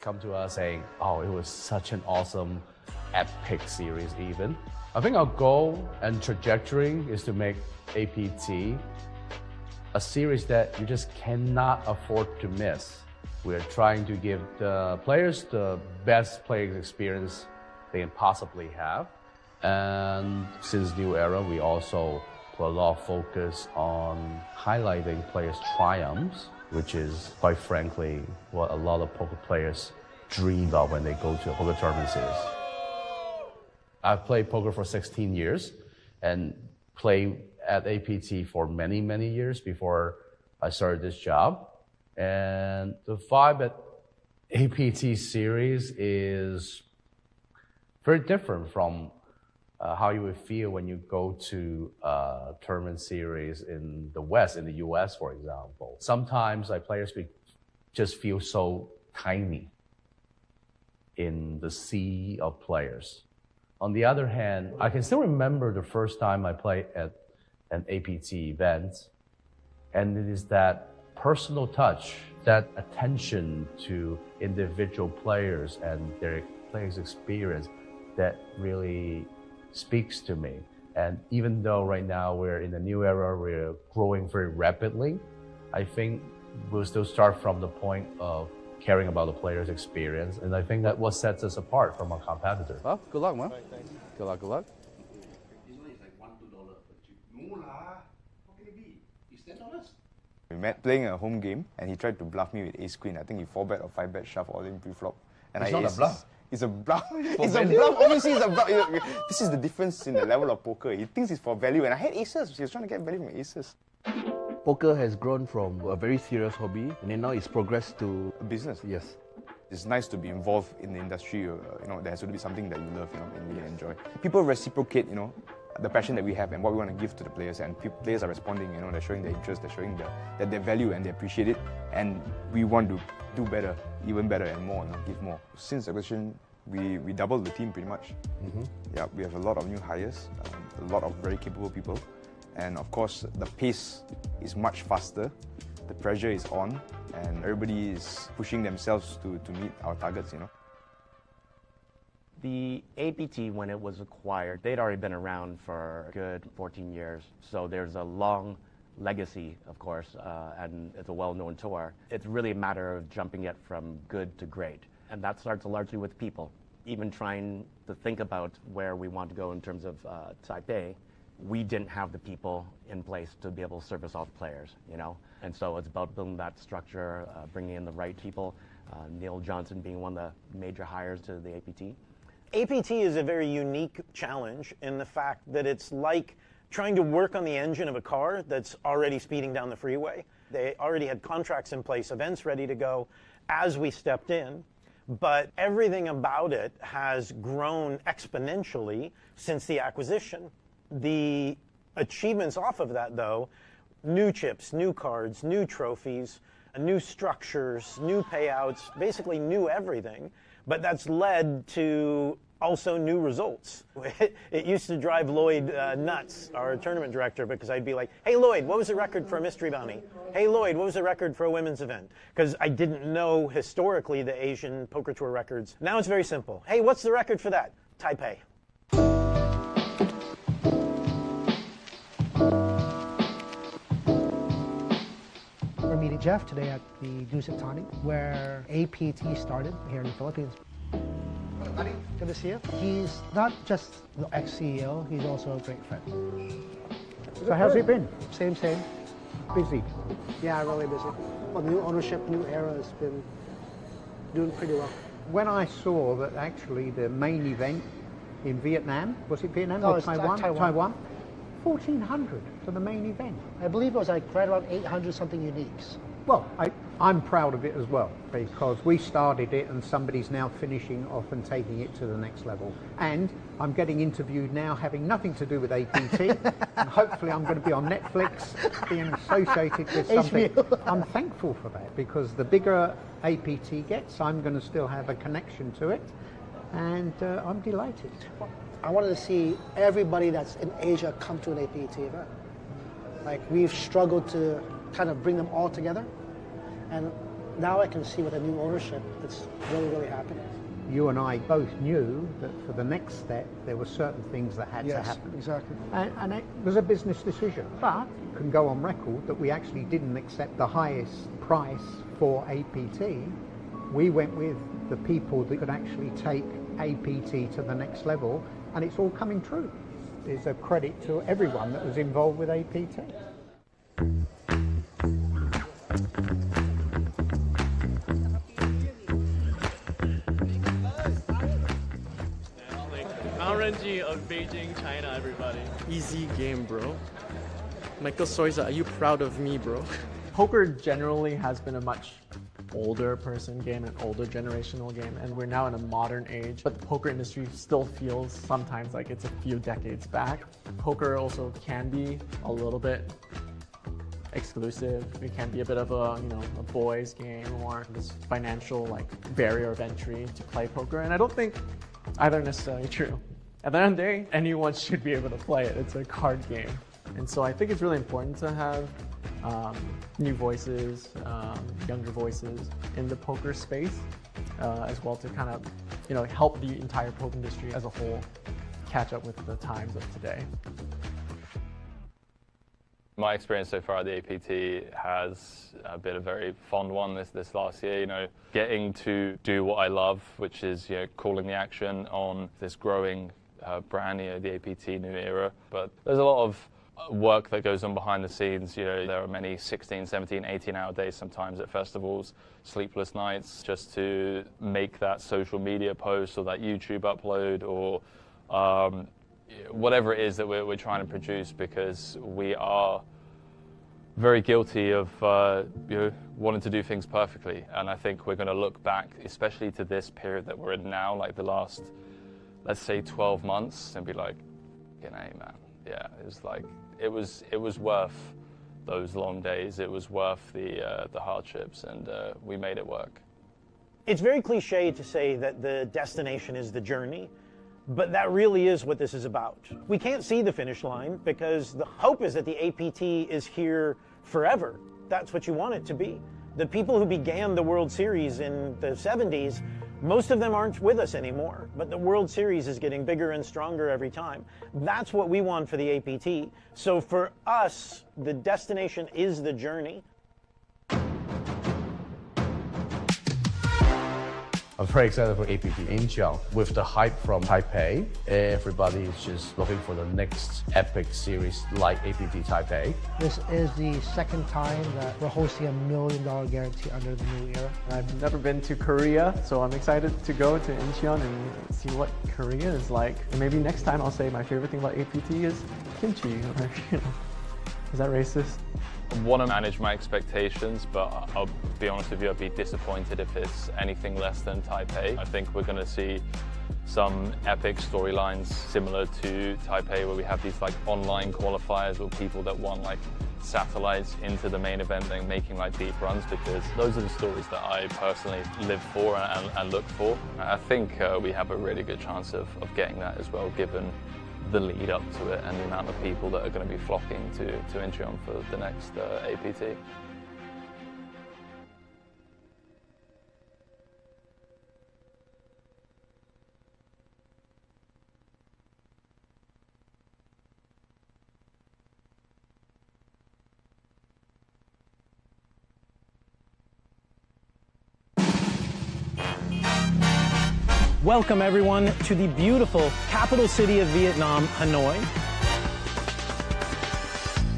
come to us saying, oh, it was such an awesome, epic series even. I think our goal and trajectory is to make APT a series that you just cannot afford to miss. We're trying to give the players the best playing experience they can possibly have. And since New Era, we also put a lot of focus on highlighting players' triumphs, which is, quite frankly, what a lot of poker players dream of when they go to a poker tournament series. I've played poker for 16 years and played at APT for many, many years before I started this job. And the vibe at APT series is very different from how you would feel when you go to a tournament series in the West, in the US, for example. Sometimes players just feel so tiny in the sea of players. On the other hand, I can still remember the first time I played at an APT event, and it is that personal touch, that attention to individual players and their players' experience that really speaks to me. And even though right now we're in a new era, we're growing very rapidly, I think we'll still start from the point of caring about the player's experience. And I think that's what sets us apart from our competitors. Well, good luck, man. Good luck, good luck. We met playing a home game, and he tried to bluff me with ace queen. I think he 4-bet or 5-bet shove all in pre-flop. And it's not a bluff. It's a bluff. It's a bluff. Obviously, it's a bluff. This is the difference in the level of poker. He thinks it's for value, and I had aces. He was trying to get value from aces. Poker has grown from a very serious hobby, and then now it's progressed to A business. yes. It's nice to be involved in the industry. There has to be something that you love, and really enjoy. People reciprocate, the passion that we have and what we want to give to the players, and players are responding. They're showing their interest, they're showing their value, and they appreciate it. And we want to do better, even better, and more. Give more. Since acquisition, we doubled the team pretty much. Yeah, we have a lot of new hires, a lot of very capable people, and of course the pace is much faster. The pressure is on, and everybody is pushing themselves to meet our targets. The APT, when it was acquired, they'd already been around for a good 14 years. So there's a long legacy, of course, and it's a well-known tour. It's really a matter of jumping it from good to great. And that starts largely with people. Even trying to think about where we want to go in terms of Taipei, we didn't have the people in place to be able to service all the players, And so it's about building that structure, bringing in the right people, Neil Johnson being one of the major hires to the APT. APT is a very unique challenge in the fact that it's like trying to work on the engine of a car that's already speeding down the freeway. They already had contracts in place, events ready to go as we stepped in, but everything about it has grown exponentially since the acquisition. The achievements off of that, though, new chips, new cards, new trophies, new structures, new payouts, basically new everything. But that's led to also new results. It used to drive Lloyd nuts, our tournament director, because I'd be like, hey Lloyd, what was the record for a mystery bounty? Hey Lloyd, what was the record for a women's event? Because I didn't know historically the Asian Poker Tour records. Now it's very simple. Hey, what's the record for that? Taipei. We're meeting Jeff today at the Dusatani, where APT started here in the Philippines. Good to see you. He's not just the ex-CEO, he's also a great friend. So how's it been? Same. Busy. Yeah, really busy. Well, new ownership, new era has been doing pretty well. When I saw that actually the main event in Vietnam, was it Vietnam No, or it's Taiwan? Taiwan. 1,400 for the main event. I believe it was like right around 800 something uniques. Well, I'm proud of it as well, because we started it and somebody's now finishing off and taking it to the next level. And I'm getting interviewed now having nothing to do with APT, and hopefully I'm going to be on Netflix being associated with something. I'm thankful for that, because the bigger APT gets, I'm going to still have a connection to it, and I'm delighted. I wanted to see everybody that's in Asia come to an APT event. Like, we've struggled to kind of bring them all together. And now I can see with the new ownership, it's really, really happening. You and I both knew that for the next step, there were certain things that had to happen. Exactly. And it was a business decision. But you can go on record that we actually didn't accept the highest price for APT. We went with the people that could actually take APT to the next level, and it's all coming true. It's a credit to everyone that was involved with APT. RNG of Beijing, China, everybody. Easy game, bro. Michael Soiza, are you proud of me, bro? Poker generally has been a much older person game, an older generational game, and we're now in a modern age, but the poker industry still feels sometimes like it's a few decades back. Poker also can be a little bit exclusive. It can be a bit of a, a boys game, or this financial barrier of entry to play poker, and I don't think either necessarily true. At the end of the day, anyone should be able to play it. It's a card game. And so I think it's really important to have new voices, younger voices in the poker space as well, to kind of, help the entire poker industry as a whole catch up with the times of today. My experience so far at the APT has been a very fond one this last year, getting to do what I love, which is, calling the action on this growing brand, the APT New Era. But there's a lot of work that goes on behind the scenes. There are many 16, 17, 18-hour days sometimes at festivals, sleepless nights just to make that social media post or that YouTube upload or whatever it is that we're trying to produce, because we are very guilty of wanting to do things perfectly. And I think we're going to look back, especially to this period that we're in now, like the last, let's say 12 months, and be like, hey man, yeah, it was worth those long days. It was worth the hardships, and we made it work. It's very cliche to say that the destination is the journey, but that really is what this is about. We can't see the finish line because the hope is that the APT is here forever. That's what you want it to be. The people who began the World Series in the 70s, most of them aren't with us anymore, but the World Series is getting bigger and stronger every time. That's what we want for the APT. So for us, the destination is the journey. I'm very excited for APT Incheon. With the hype from Taipei, everybody is just looking for the next epic series like APT Taipei. This is the second time that we're hosting $1 million guarantee under the New Era. I've never been to Korea, so I'm excited to go to Incheon and see what Korea is like. And maybe next time I'll say my favorite thing about APT is kimchi. Is that racist? I want to manage my expectations, but I'll be honest with you, I'd be disappointed if it's anything less than Taipei. I think we're going to see some epic storylines similar to Taipei, where we have these online qualifiers or people that want satellites into the main event and making deep runs, because those are the stories that I personally live for and look for. I think we have a really good chance of getting that as well, given the lead up to it and the amount of people that are going to be flocking to Incheon for the next APT. Welcome everyone to the beautiful capital city of Vietnam, Hanoi.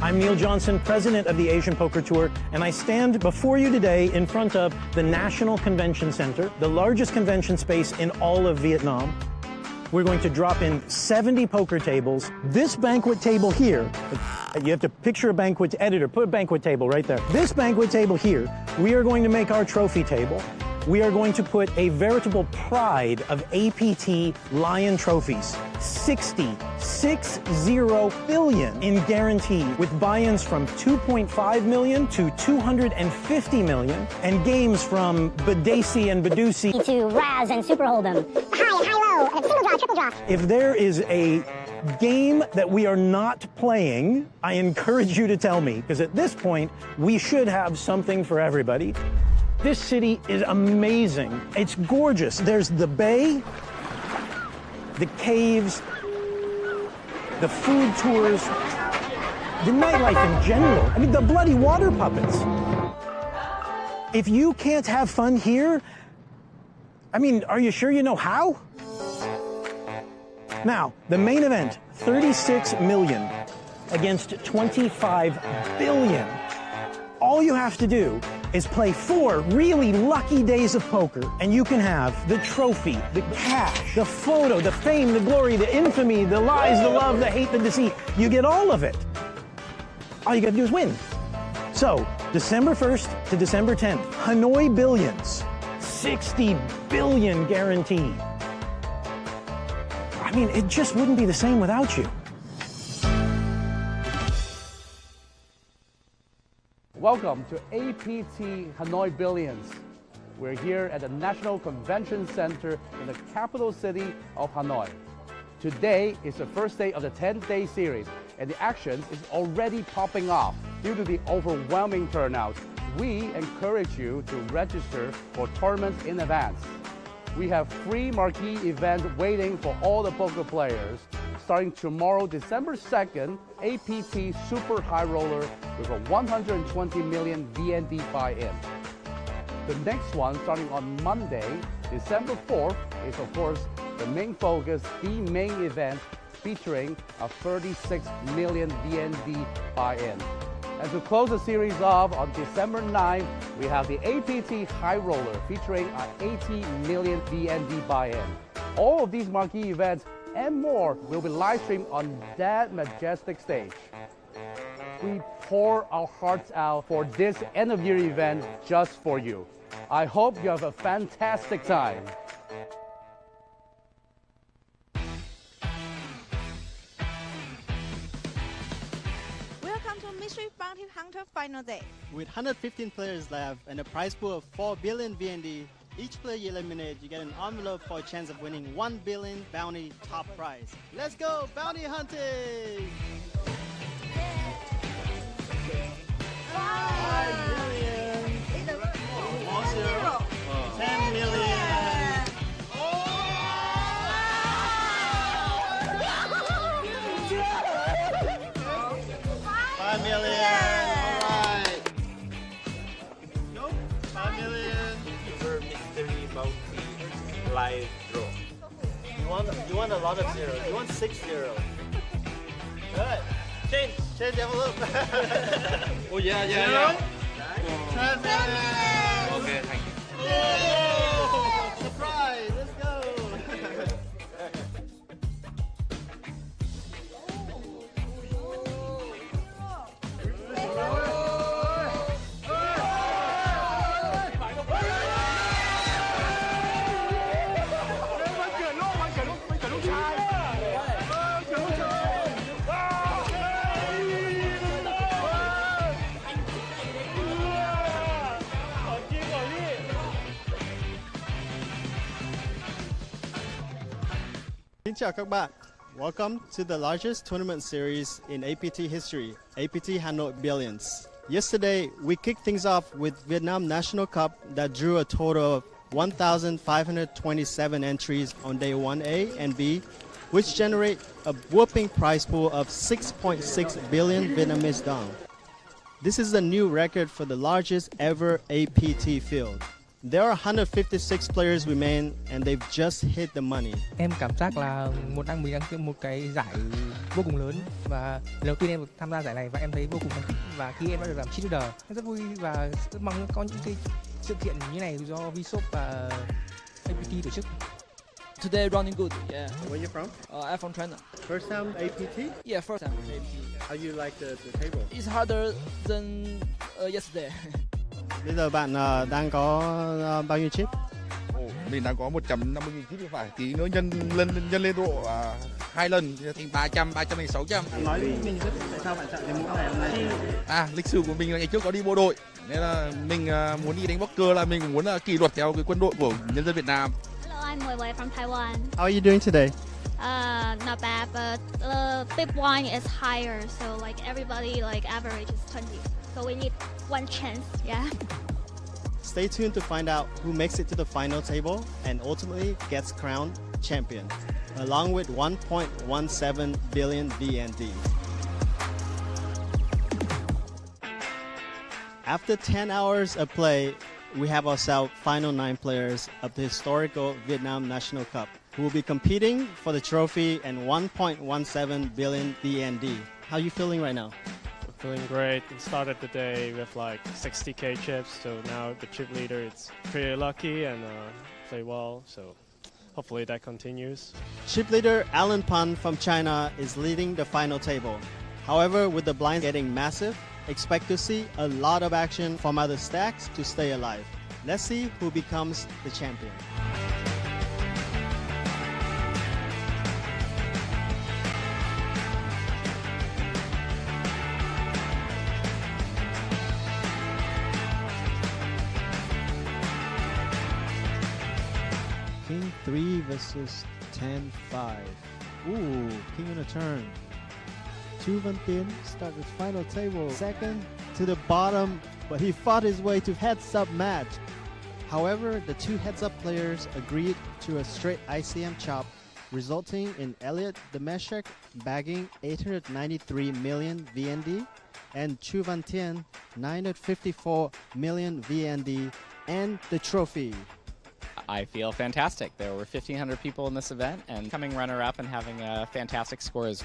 I'm Neil Johnson, president of the Asian Poker Tour, and I stand before you today in front of the National Convention Center, the largest convention space in all of Vietnam. We're going to drop in 70 poker tables. This banquet table here, you have to picture a banquet editor, put a banquet table right there. This banquet table here, we are going to make our trophy table. We are going to put a veritable pride of APT Lion trophies. 60 billion in guarantee, with buy-ins from 2.5 million to 250 million, and games from Badesi and Badusi to Raz and Super Hold'em, high and high-low, and single draw, triple draw. If there is a game that we are not playing, I encourage you to tell me, because at this point, we should have something for everybody. This city is amazing. It's gorgeous. There's the bay, the caves, the food tours, the nightlife in general. I mean, the bloody water puppets. If you can't have fun here, I mean, are you sure you know how? Now, the main event, 36 million against 25 billion. All you have to do is play 4 really lucky days of poker, and you can have the trophy, the cash, the photo, the fame, the glory, the infamy, the lies, the love, the hate, the deceit. You get all of it. All you gotta do is win. So, December 1st to December 10th, Hanoi Billions, 60 billion guaranteed. I mean, it just wouldn't be the same without you. Welcome to APT Hanoi Billions. We're here at the National Convention Center in the capital city of Hanoi. Today is the first day of the 10-day series, and the action is already popping off. Due to the overwhelming turnout, we encourage you to register for tournaments in advance. We have free marquee events waiting for all the poker players. Starting tomorrow, December 2nd, APT Super High Roller with a 120 million VND buy-in. The next one, starting on Monday, December 4th, is of course the main focus, the main event, featuring a 36 million VND buy-in. And to close the series off, on December 9th, we have the APT High Roller featuring an 80 million VND buy-in. All of these marquee events and more will be live streamed on that majestic stage. We pour our hearts out for this end-of-year event just for you. I hope you have a fantastic time. Welcome to Mystery Bounty Hunter Final Day. With 115 players left and a prize pool of 4 billion VND, each player you eliminate, you get an envelope for a chance of winning 1 billion bounty top prize. Let's go bounty hunting! 5 million! 10 million! 5 million! Alright! Nope, 5 million! Mystery Bounty live draw. You want a lot of zeros. You want 6 zeros. Good. Change the envelope. Oh yeah. 10 million! Okay, thank you. Oh, surprise! Let's go! Xin chào các bạn. Welcome to the largest tournament series in APT history, APT Hanoi Billions. Yesterday, we kicked things off with Vietnam National Cup that drew a total of 1,527 entries on day 1A and B, which generate a whopping prize pool of 6.6 billion Vietnamese dong. This is a new record for the largest ever APT field. There are 156 players remain and they've just hit the money. Em cảm giác là mình đang một cái giải vô cùng lớn và lần đầu tiên em được tham gia giải này và em thấy vô cùng phấn khích, và khi em đã được làm cheat leader em rất vui và rất mong có những cái sự kiện như này do Vsop và APT tổ chức. Today running good, yeah. Where are you from? I'm from China. First time APT? Yeah, first time APT. How you like the table? It's harder than yesterday. Bây giờ bạn đang có bao nhiêu chip? Mình đang có 150.000 chip thì phải. Tí nữa nhân lên độ 2 lần thì thành 300 này 600. Nói với mình biết tại sao bạn chọn cái mũ này hôm nay? Lịch sử của mình là ngày trước có đi bộ đội. Nên là mình muốn đi đánh poker là mình cũng muốn kỷ luật theo cái quân đội của nhân dân Việt Nam. Hello, I'm Wei from Taiwan. How are you doing today? Not bad, but the big wine is higher, so like everybody like average is 20. So we need one chance, yeah. Stay tuned to find out who makes it to the final table and ultimately gets crowned champion, along with 1.17 billion VND. After 10 hours of play, we have ourselves final 9 players of the historical Vietnam National Cup who will be competing for the trophy and 1.17 billion VND. How are you feeling right now? Feeling great. We started the day with like 60k chips, so now the chip leader is pretty lucky and play well, so hopefully that continues. Chip leader Alan Pan from China is leading the final table. However, with the blinds getting massive, expect to see a lot of action from other stacks to stay alive. Let's see who becomes the champion. King 3 versus 10-5. Ooh, king on a turn. Chu Văn Tiến started with final table second to the bottom, but he fought his way to heads-up match. However, the two heads-up players agreed to a straight ICM chop, resulting in Elliot Demeshek bagging 893 million VND and Chu Văn Tiến 954 million VND and the trophy. I feel fantastic. There were 1,500 people in this event, and coming runner-up and having a fantastic score is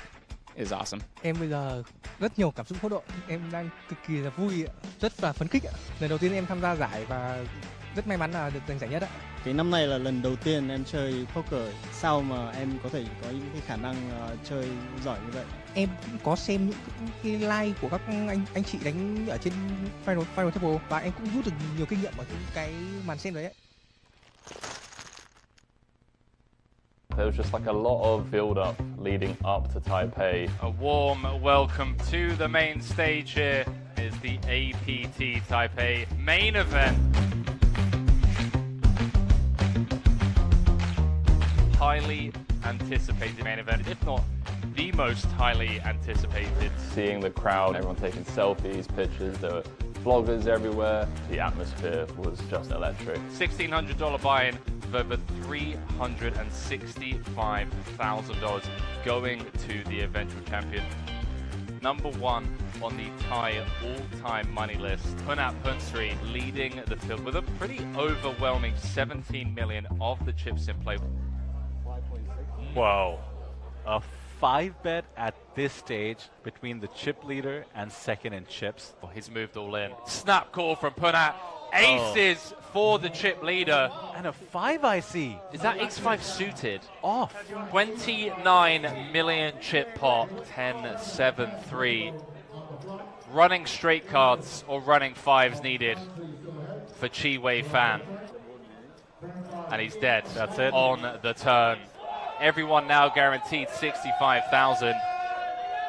awesome. Em bây giờ rất nhiều cảm xúc hỗn độn. Em đang cực kỳ là vui, rất là phấn khích. Lần đầu tiên em tham gia giải và rất may mắn là được giành giải nhất. Cái năm này là lần đầu tiên em chơi poker. Sao mà em có thể có những cái khả năng chơi giỏi như vậy? Em có xem những cái live của các anh chị đánh ở trên final table và em cũng rút được nhiều kinh nghiệm ở những cái màn xem đấy. There was just like a lot of build-up leading up to Taipei. A warm welcome to the main stage here is the APT Taipei main event. Highly anticipated main event, if not the most highly anticipated. Seeing the crowd, everyone taking selfies, pictures, there were vloggers everywhere. The atmosphere was just electric. $1,600 buy-in with over $365,000 going to the eventual champion. Number 1 on the Thai all-time money list, Punat Punsri leading the field with a pretty overwhelming 17 million of the chips in play. Whoa. A 5-bet at this stage between the chip leader and second in chips. Oh, he's moved all in. Snap call from Punat. Aces for the chip leader. And a 5 IC. Is that X5 suited? Off. 29 million chip pot. 10-7-3. Running straight cards or running 5s needed for Chi Wei Fan. And he's dead. That's it. On the turn. Everyone now guaranteed 65,000.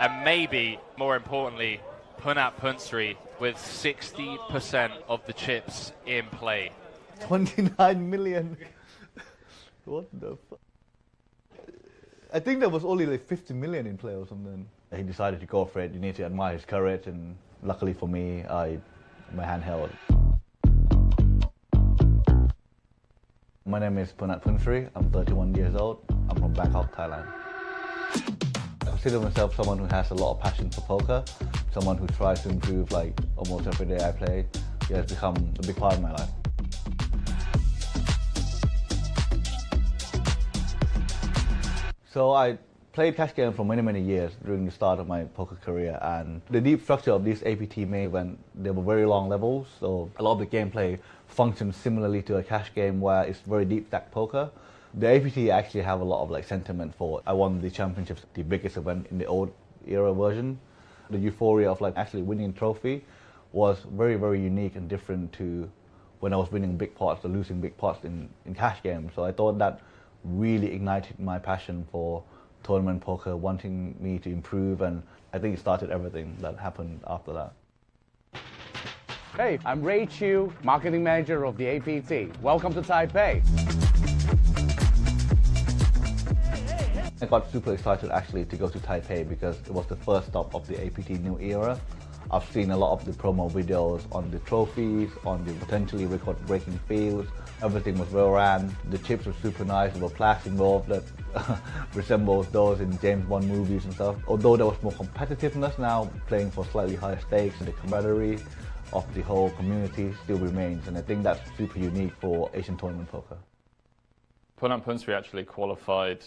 And maybe, more importantly, Punat Punsri with 60% of the chips in play. 29 million. What the fuck? I think there was only like 50 million in play or something. He decided to go for it. You need to admire his courage, and luckily for me, my hand held. My name is Punat Punsri. I'm 31 years old. I'm from Bangkok, Thailand. I consider myself someone who has a lot of passion for poker, someone who tries to improve like almost every day I play. It has become a big part of my life. So I played cash games for many years during the start of my poker career, and the deep structure of this APT main event, there were very long levels, so a lot of the gameplay functions similarly to a cash game where it's very deep stack poker. The APT actually have a lot of like sentiment for it. I won the championships, the biggest event in the old era version. The euphoria of like actually winning a trophy was very unique and different to when I was winning big pots or losing big pots in cash games. So I thought that really ignited my passion for tournament poker, wanting me to improve, and I think it started everything that happened after that. Hey, I'm Ray Chiu, Marketing Manager of the APT. Welcome to Taipei. I got super excited actually to go to Taipei because it was the first stop of the APT new era. I've seen a lot of the promo videos on the trophies, on the potentially record-breaking fields. Everything was well ran. The chips were super nice. There were plaques involved that resembles those in James Bond movies and stuff. Although there was more competitiveness now, playing for slightly higher stakes, and the camaraderie of the whole community still remains. And I think that's super unique for Asian tournament poker. Punat Punsri actually qualified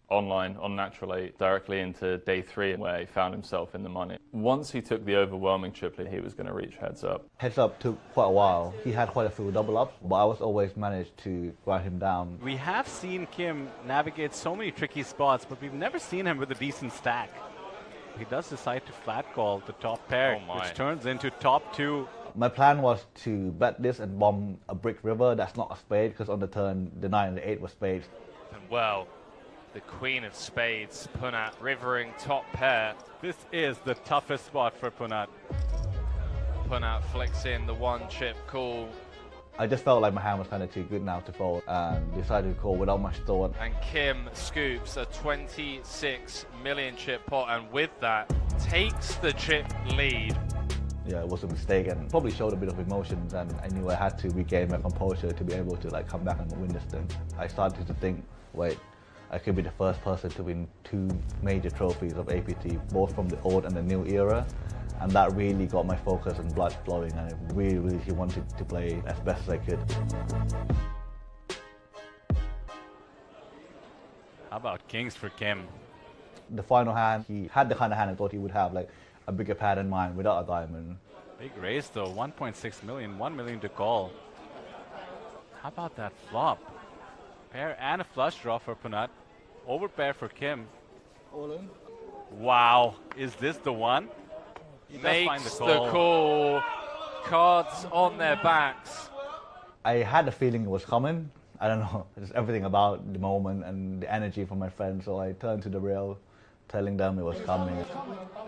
online on Natural 8 directly into day 3 where he found himself in the money. Once he took the overwhelming chip lead, he was going to reach heads up. Heads up took quite a while. He had quite a few double ups, but I was always managed to grind him down. We have seen Kim navigate so many tricky spots, but we've never seen him with a decent stack. He does decide to flat call the top pair, which turns into top 2. My plan was to bet this and bomb a brick river that's not a spade, because on the turn the 9 and the 8 were spades. And well, the queen of spades, Punat, rivering top pair. This is the toughest spot for Punat. Punat flicks in the 1 chip call. I just felt like my hand was kind of too good now to fold and decided to call without much thought. And Kim scoops a 26 million chip pot, and with that takes the chip lead. Yeah, it was a mistake and probably showed a bit of emotions, and I knew I had to regain my composure to be able to like come back and win this thing. I started to think, wait, I could be the first person to win 2 major trophies of APT, both from the old and the new era. And that really got my focus and blood flowing, and I really wanted to play as best as I could. How about kings for Kim? The final hand, he had the kind of hand I thought he would have, like a bigger pad in mind without a diamond. Big raise though, 1.6 million, 1 million to call. How about that flop? Pair and a flush draw for Punat. Overpair for Kim. All in. Wow, is this the one? He makes the call. Cards on their backs. I had a feeling it was coming. I don't know, just everything about the moment and the energy from my friends. So I turned to the rail, telling them it was coming.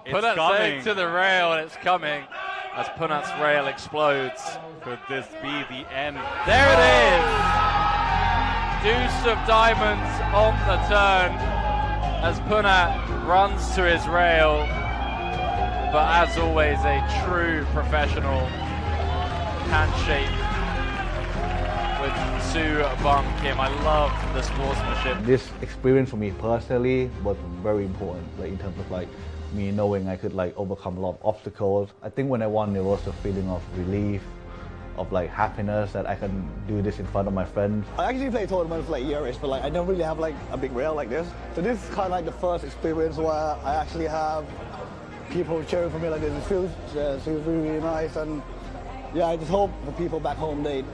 Punat saying to the rail, and it's coming as Punat's rail explodes. Could this be the end? There it is! Deuce of diamonds on the turn as Punat runs to his rail. But as always, a true professional handshake with Soo Bum Kim. I love the sportsmanship. This experience for me personally was very important, like in terms of like me knowing I could like overcome a lot of obstacles. I think when I won, there was a feeling of relief, of like happiness that I can do this in front of my friends. I actually play tournaments like yearish, but like I don't really have like a big rail like this. So this is kind of like the first experience where I actually have people cheering for me like this. It feels really nice, and yeah, I just hope the people back home they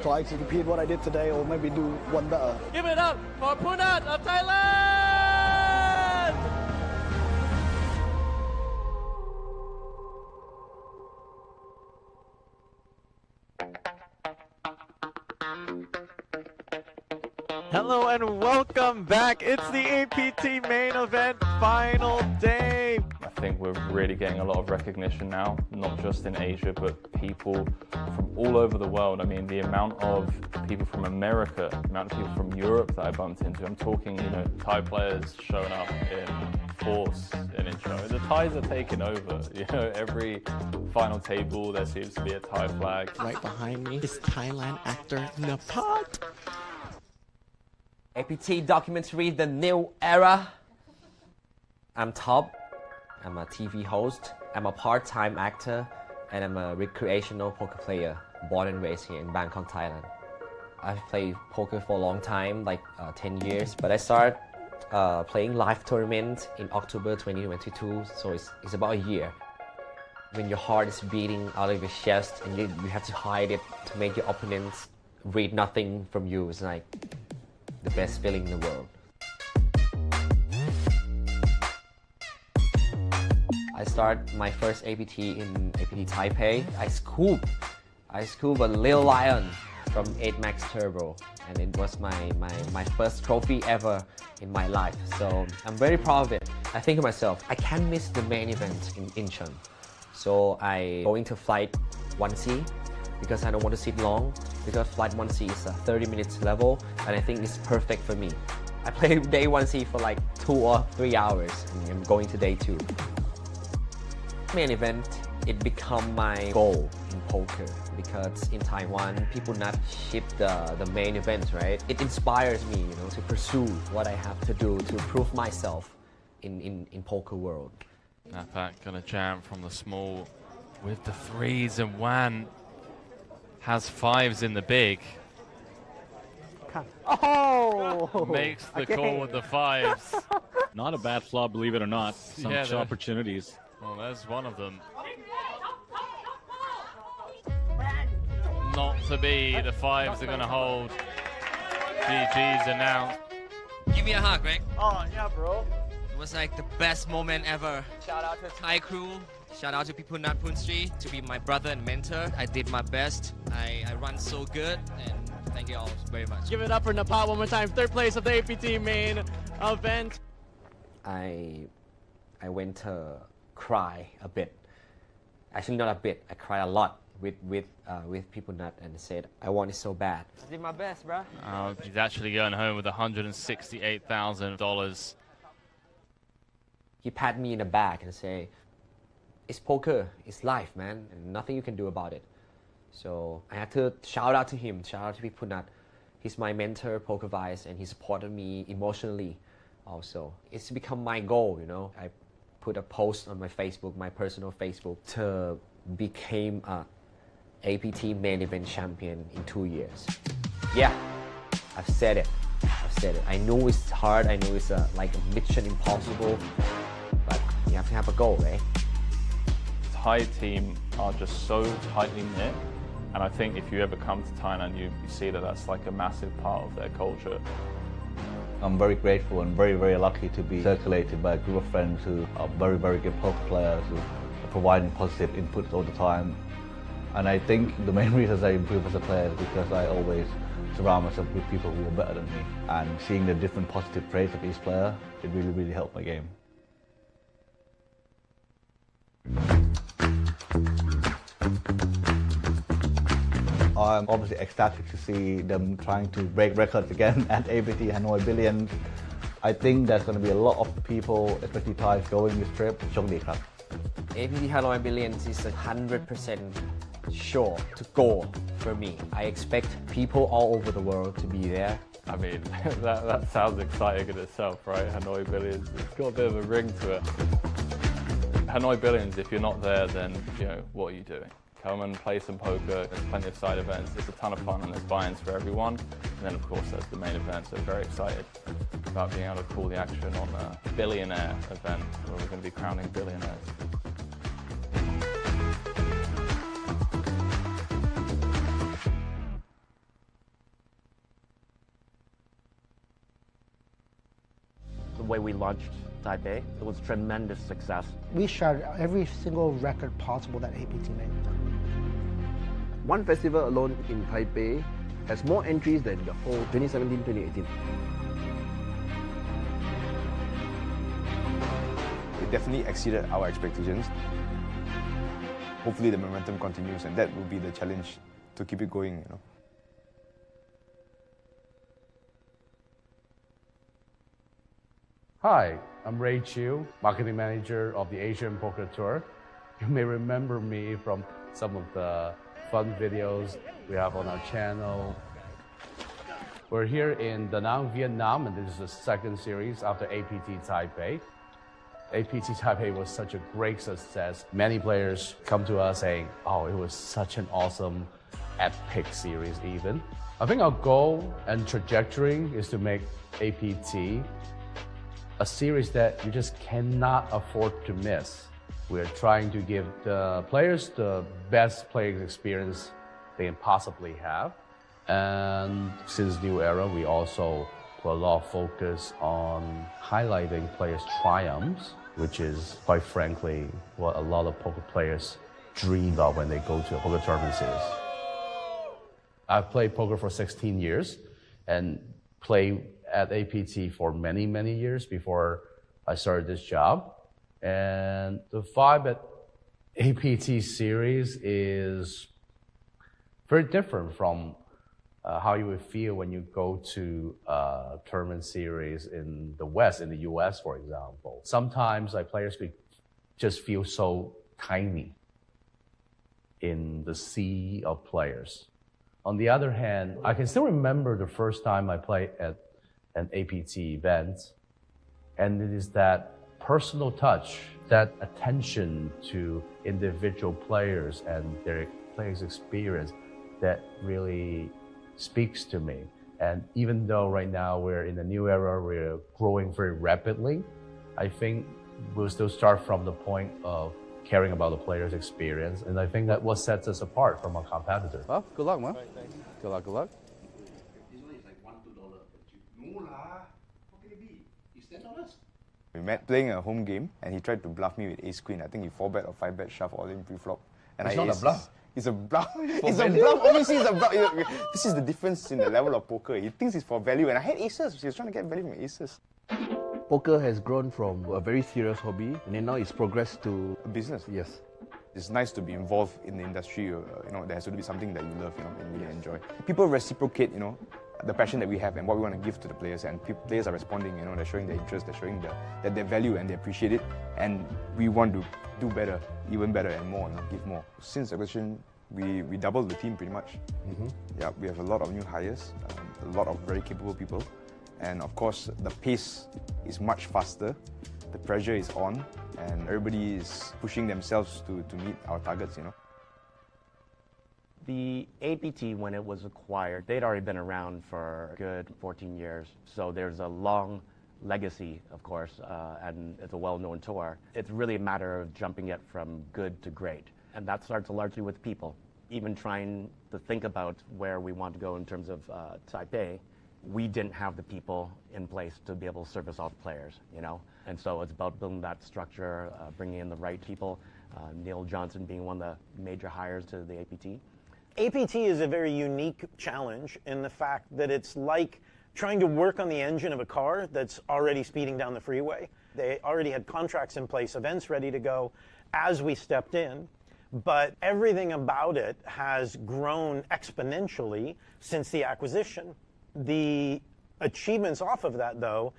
try to repeat what I did today, or maybe do one better. Give it up for Punat of Thailand! Hello and welcome back. It's the APT main event final day. I think we're really getting a lot of recognition now, not just in Asia, but people from all over the world. I mean, the amount of people from America, the amount of people from Europe that I bumped into. I'm talking, Thai players showing up in force in intro. The Thais are taking over. Every final table there seems to be a Thai flag. Right behind me is Thailand actor Napat. APT documentary, The New Era. I'm Top. I'm a TV host. I'm a part-time actor, and I'm a recreational poker player, born and raised here in Bangkok, Thailand. I've played poker for a long time, like 10 years, but I started playing live tournament in October 2022, so it's about a year. When your heart is beating out of your chest and you have to hide it to make your opponents read nothing from you, it's like the best feeling in the world. I started my first APT in APT Taipei. I scooped a Lil Lion from 8 Max Turbo, and it was my first trophy ever in my life. So I'm very proud of it. I think to myself, I can't miss the main event in Incheon. So I go into flight 1C because I don't want to sit long, because flight 1C is a 30 minutes level, and I think it's perfect for me. I played day 1C for like 2 or 3 hours, and I'm going to day 2. Main event It become my goal in poker because in Taiwan, people not ship the main event, right? It inspires me, to pursue what I have to do to prove myself in poker world. APT gonna jam from the small with the threes, and Wan has fives in the big. Oh! Makes the call with the fives. Not a bad flop, believe it or not. Some opportunities. Well, there's one of them. Not to be. The fives are going to hold. GG's announced. Give me a hug, Greg. Oh, yeah, bro. It was like the best moment ever. Shout out to Thai crew. Shout out to people Nat Punstri to be my brother and mentor. I did my best. I run so good, and thank you all very much. Give it up for Nepal one more time. Third place of the APT main event. I went to cry a bit. Actually, not a bit. I cried a lot with people Nat and said, I want it so bad. I did my best, bro. He's actually going home with $168,000. He pat me in the back and say, it's poker, it's life, man, and nothing you can do about it. So I had to shout out to him, shout out to people Nat. He's my mentor, poker vice, and he supported me emotionally also. It's become my goal, I put a post on my Facebook, my personal Facebook, to become a APT main event champion in 2 years. Yeah, I've said it. I know it's hard, I know it's like a mission impossible, but you have to have a goal, right? Thai team are just so tightly knit, and I think if you ever come to Thailand, you see that that's like a massive part of their culture. I'm very grateful and very, very lucky to be circulated by a group of friends who are very, very good poker players who are providing positive inputs all the time. And I think the main reasons I improve as a player is because I always surround myself with people who are better than me. And seeing the different positive traits of each player, it really, really helped my game. I'm obviously ecstatic to see them trying to break records again at APT Hanoi Billions. I think there's going to be a lot of people, especially Thais, going this trip. โชคดีครับ APT Hanoi Billions is 100% sure to go for me. I expect people all over the world to be there. I mean, that sounds exciting in itself, right? Hanoi Billions, it's got a bit of a ring to it. Hanoi Billions, if you're not there, then, what are you doing? Come and play some poker. There's plenty of side events. It's a ton of fun, and there's buy-ins for everyone. And then, of course, there's the main event. So very excited about being able to call the action on a billionaire event where we're going to be crowning billionaires. The way we launched Taipei, it was tremendous success. We shared every single record possible that APT made. One festival alone in Taipei has more entries than the whole 2017-2018. It definitely exceeded our expectations. Hopefully the momentum continues, and that will be the challenge to keep it going, Hi, I'm Ray Chiu, marketing manager of the Asian Poker Tour. You may remember me from some of the fun videos we have on our channel. We're here in Da Nang, Vietnam, and this is the second series after APT Taipei. APT Taipei was such a great success. Many players come to us saying, oh, it was such an awesome, epic series even. I think our goal and trajectory is to make APT a series that you just cannot afford to miss. We're trying to give the players the best playing experience they can possibly have. And since New Era, we also put a lot of focus on highlighting players' triumphs, which is, quite frankly, what a lot of poker players dream of when they go to a poker tournament series. I've played poker for 16 years and played at APT for many, many years before I started this job. And the vibe at APT series is very different from how you would feel when you go to a tournament series in the West, in the US, for example. Sometimes players could just feel so tiny in the sea of players. On the other hand, I can still remember the first time I played at an APT event, and it is that personal touch, that attention to individual players and their players' experience that really speaks to me. And even though right now we're in a new era, we're growing very rapidly, I think we'll still start from the point of caring about the players' experience. And I think that what sets us apart from our competitors. Well, good luck, man. Good luck, good luck. We met playing a home game, and he tried to bluff me with ace queen. I think he 4-bet or 5-bet shove all in pre-flop. And It's I not a bluff. It's a bluff. It's a bluff. Obviously, it's a bluff. This is the difference in the level of poker. He thinks it's for value, and I had aces. He was trying to get value from aces. Poker has grown from a very serious hobby, and then now it's progressed to a business. Yes. It's nice to be involved in the industry. There has to be something that you love, and really enjoy. People reciprocate, the passion that we have and what we want to give to the players, and players are responding. They're showing their interest, they're showing that their value, and they appreciate it. And we want to do better, even better, and more, give more. Since acquisition, we doubled the team pretty much. Yeah, we have a lot of new hires, a lot of very capable people, and of course the pace is much faster. The pressure is on, and everybody is pushing themselves to meet our targets. The APT, when it was acquired, they'd already been around for a good 14 years. So there's a long legacy, of course, and it's a well-known tour. It's really a matter of jumping it from good to great. And that starts largely with people. Even trying to think about where we want to go in terms of Taipei, we didn't have the people in place to be able to service all the players, And so it's about building that structure, bringing in the right people. Neil Johnson being one of the major hires to the APT. APT is a very unique challenge in the fact that it's like trying to work on the engine of a car that's already speeding down the freeway. They already had contracts in place, events ready to go as we stepped in, but everything about it has grown exponentially since the acquisition. The achievements off of that, though,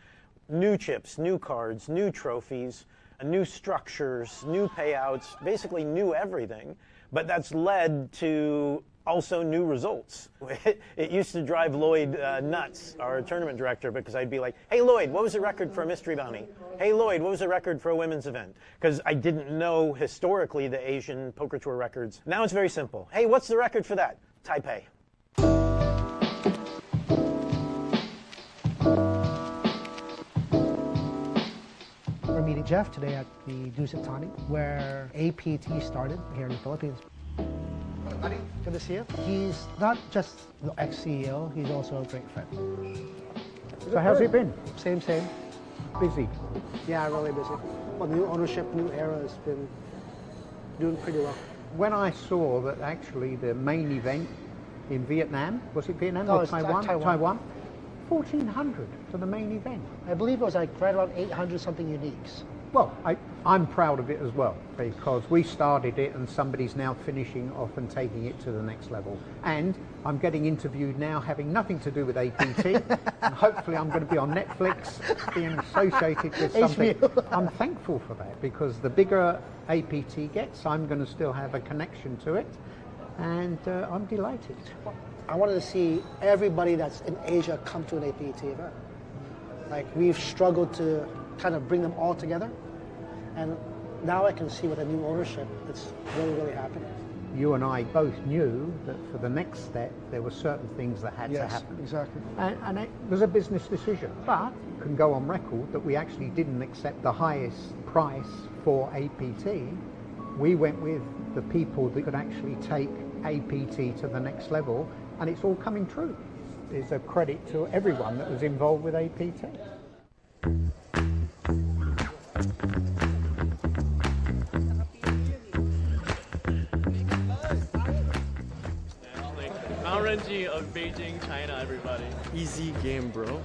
new chips, new cards, new trophies, new structures, new payouts, basically new everything. But that's led to also new results. It used to drive Lloyd nuts, our tournament director, because I'd be like, hey Lloyd, what was the record for a mystery bounty? Hey Lloyd, what was the record for a women's event? Because I didn't know historically the Asian Poker Tour records. Now it's very simple. Hey, what's the record for that? Taipei. We're meeting Jeff today at the Deuce at Tani, where APT started here in the Philippines. Good to see you. He's not just the ex-CEO, he's also a great friend. So how's it been? Same. Busy? Yeah, really busy. Well, new ownership, new era has been doing pretty well. When I saw that actually the main event in Vietnam, was it Vietnam No, or it's Taiwan? Taiwan. 1,400 for the main event. I believe it was like right around 800 something uniques. Well, I'm proud of it as well, because we started it and somebody's now finishing off and taking it to the next level. And I'm getting interviewed now having nothing to do with APT, and hopefully I'm going to be on Netflix being associated with something. I'm thankful for that, because the bigger APT gets, I'm going to still have a connection to it, and I'm delighted. I wanted to see everybody that's in Asia come to an APT event. Like, we've struggled to kind of bring them all together, and now I can see with a new ownership it's really happening. You and I both knew that for the next step there were certain things that had to happen. Exactly. And it was a business decision, but can go on record that we actually didn't accept the highest price for APT. We went with the people that could actually take APT to the next level, and it's all coming true. It's a credit to everyone that was involved with APT. RNG of Beijing, China, everybody. Easy game, bro.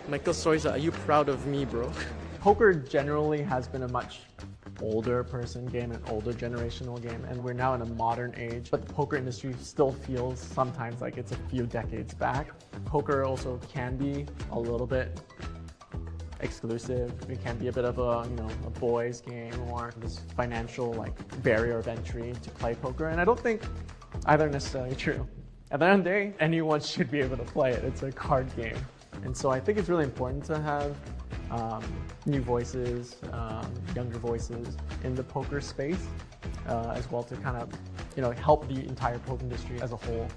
Michael Soiza, are you proud of me, bro? Poker generally has been a much older person game, an older generational game, and we're now in a modern age, but the poker industry still feels sometimes like it's a few decades back. Poker also can be a little bit exclusive. It can be a bit of a, a boys game or this financial barrier of entry to play poker. And I don't think either necessarily true. At the end of the day, anyone should be able to play it. It's a card game. And so I think it's really important to have new voices, younger voices in the poker space as well to kind of, help the entire poker industry as a whole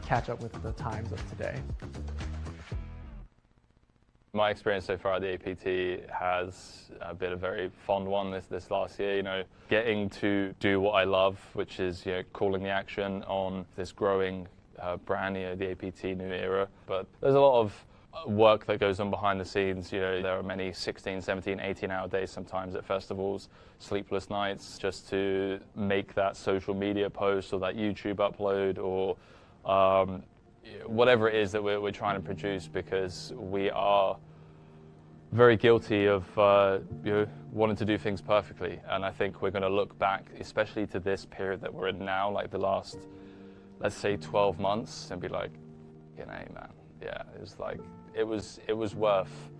catch up with the times of today. My experience so far at the APT has been a very fond one this last year. Getting to do what I love, which is calling the action on this growing brand, the APT New Era. But there's a lot of work that goes on behind the scenes. There are many 16, 17, 18-hour days sometimes at festivals, sleepless nights just to make that social media post or that YouTube upload or whatever it is that we're trying to produce, because we are very guilty of wanting to do things perfectly. And I think we're going to look back, especially to this period that we're in now, like the last, let's say 12 months, and be like, hey man, yeah, it was worth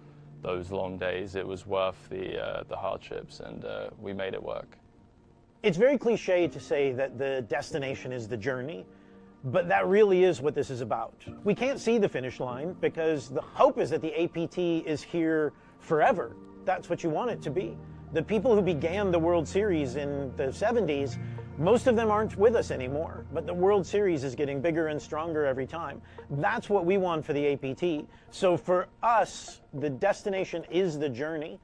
those long days. It was worth the hardships, and we made it work. It's very cliche to say that the destination is the journey, but that really is what this is about. We can't see the finish line because the hope is that the APT is here forever. That's what you want it to be. The people who began the World Series in the 70s, most of them aren't with us anymore, but the World Series is getting bigger and stronger every time. That's what we want for the APT. So for us, the destination is the journey.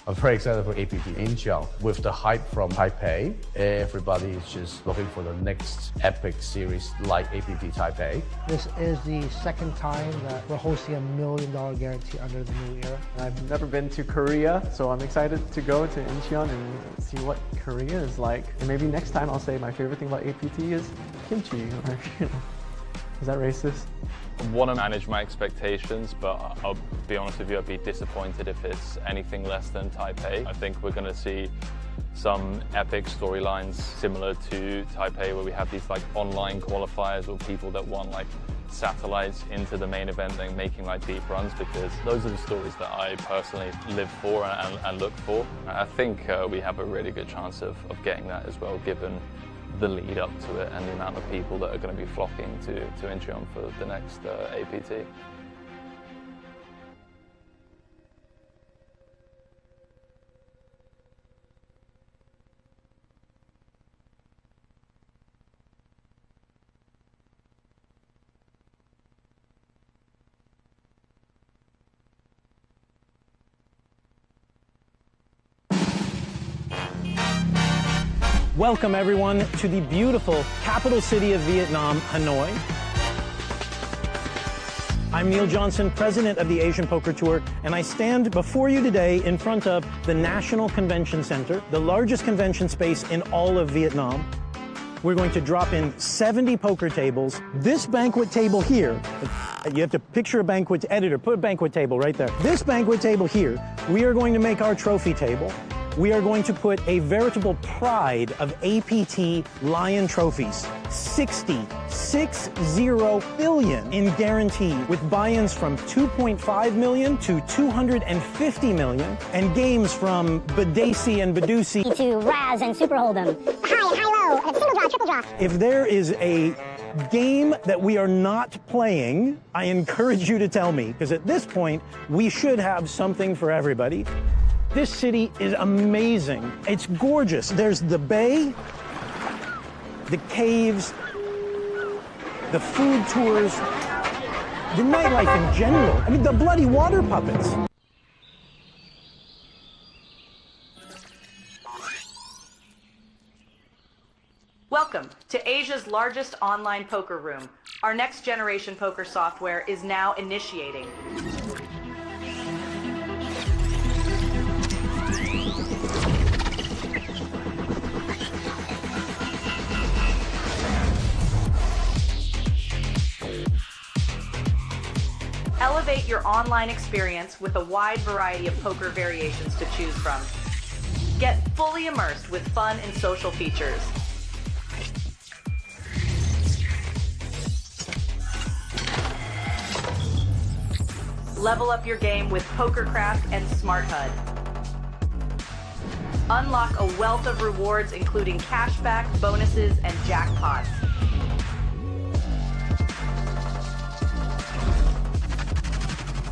I'm very excited for APT Incheon. With the hype from Taipei, everybody is just looking for the next epic series like APT Taipei. This is the second time that we're hosting $1 million guarantee under the New Era. I've never been to Korea, so I'm excited to go to Incheon and see what Korea is like. And maybe next time I'll say my favorite thing about APT is kimchi, or is that racist? I want to manage my expectations, but I'll be honest with you, I'd be disappointed if it's anything less than Taipei. I think we're going to see some epic storylines similar to Taipei, where we have these online qualifiers or people that want satellites into the main event and making deep runs, because those are the stories that I personally live for and look for. I think we have a really good chance of getting that as well, given the lead up to it and the amount of people that are going to be flocking to Incheon for the next APT. Welcome everyone to the beautiful capital city of Vietnam, Hanoi. I'm Neil Johnson, president of the Asian Poker Tour, and I stand before you today in front of the National Convention Center, the largest convention space in all of Vietnam. We're going to drop in 70 poker tables. This banquet table here, you have to picture a banquet, editor, put a banquet table right there. This banquet table here, we are going to make our trophy table. We are going to put a veritable pride of APT Lion trophies. 60 billion in guarantee, with buy-ins from 2.5 million to 250 million, and games from Badesi and Badusi to Raz and Super Hold'em, high, low, and single draw, triple draw. If there is a game that we are not playing, I encourage you to tell me, because at this point, we should have something for everybody. This city is amazing. It's gorgeous. There's the bay, the caves, the food tours, the nightlife in general. I mean, the bloody water puppets. Welcome to Asia's largest online poker room. Our next generation poker software is now initiating. Elevate your online experience with a wide variety of poker variations to choose from. Get fully immersed with fun and social features. Level up your game with PokerCraft and Smart HUD. Unlock a wealth of rewards including cashback, bonuses, and jackpots.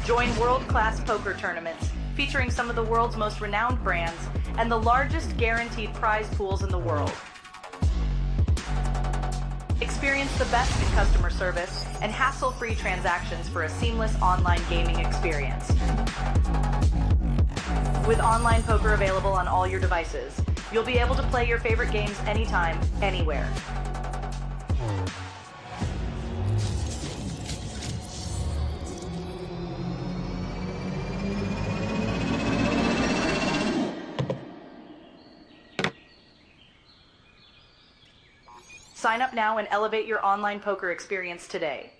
Join world-class poker tournaments featuring some of the world's most renowned brands and the largest guaranteed prize pools in the world. Experience the best in customer service and hassle-free transactions for a seamless online gaming experience. With online poker available on all your devices, you'll be able to play your favorite games anytime, anywhere. Sign up now and elevate your online poker experience today.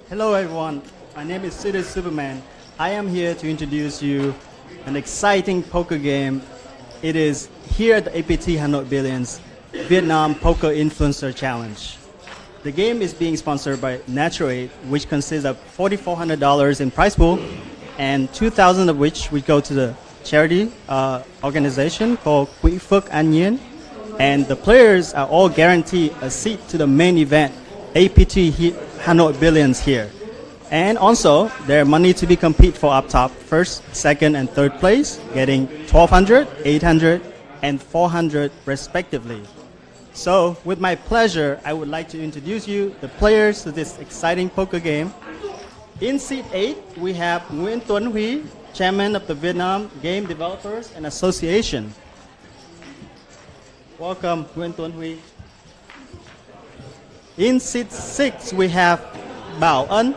Hello everyone, my name is Suited Superman. I am here to introduce you an exciting poker game. It is here at the APT Hanoi Billions Vietnam Poker Influencer Challenge. The game is being sponsored by Natural Aid, which consists of $4,400 in prize pool and $2,000 of which would go to the charity organization called Quỹ Phước An Nhiên. And the players are all guaranteed a seat to the main event, APT Hanoi Billions here. And also, there money to be compete for up top, first, second, and third place, getting $1,200, $800, and $400 respectively. So, with my pleasure, I would like to introduce you the players to this exciting poker game. In seat 8, we have Nguyễn Tuấn Huy, chairman of the Vietnam Game Developers and Association. Welcome, Nguyễn Tuấn Huy. In seat 6, we have Bảo Ân,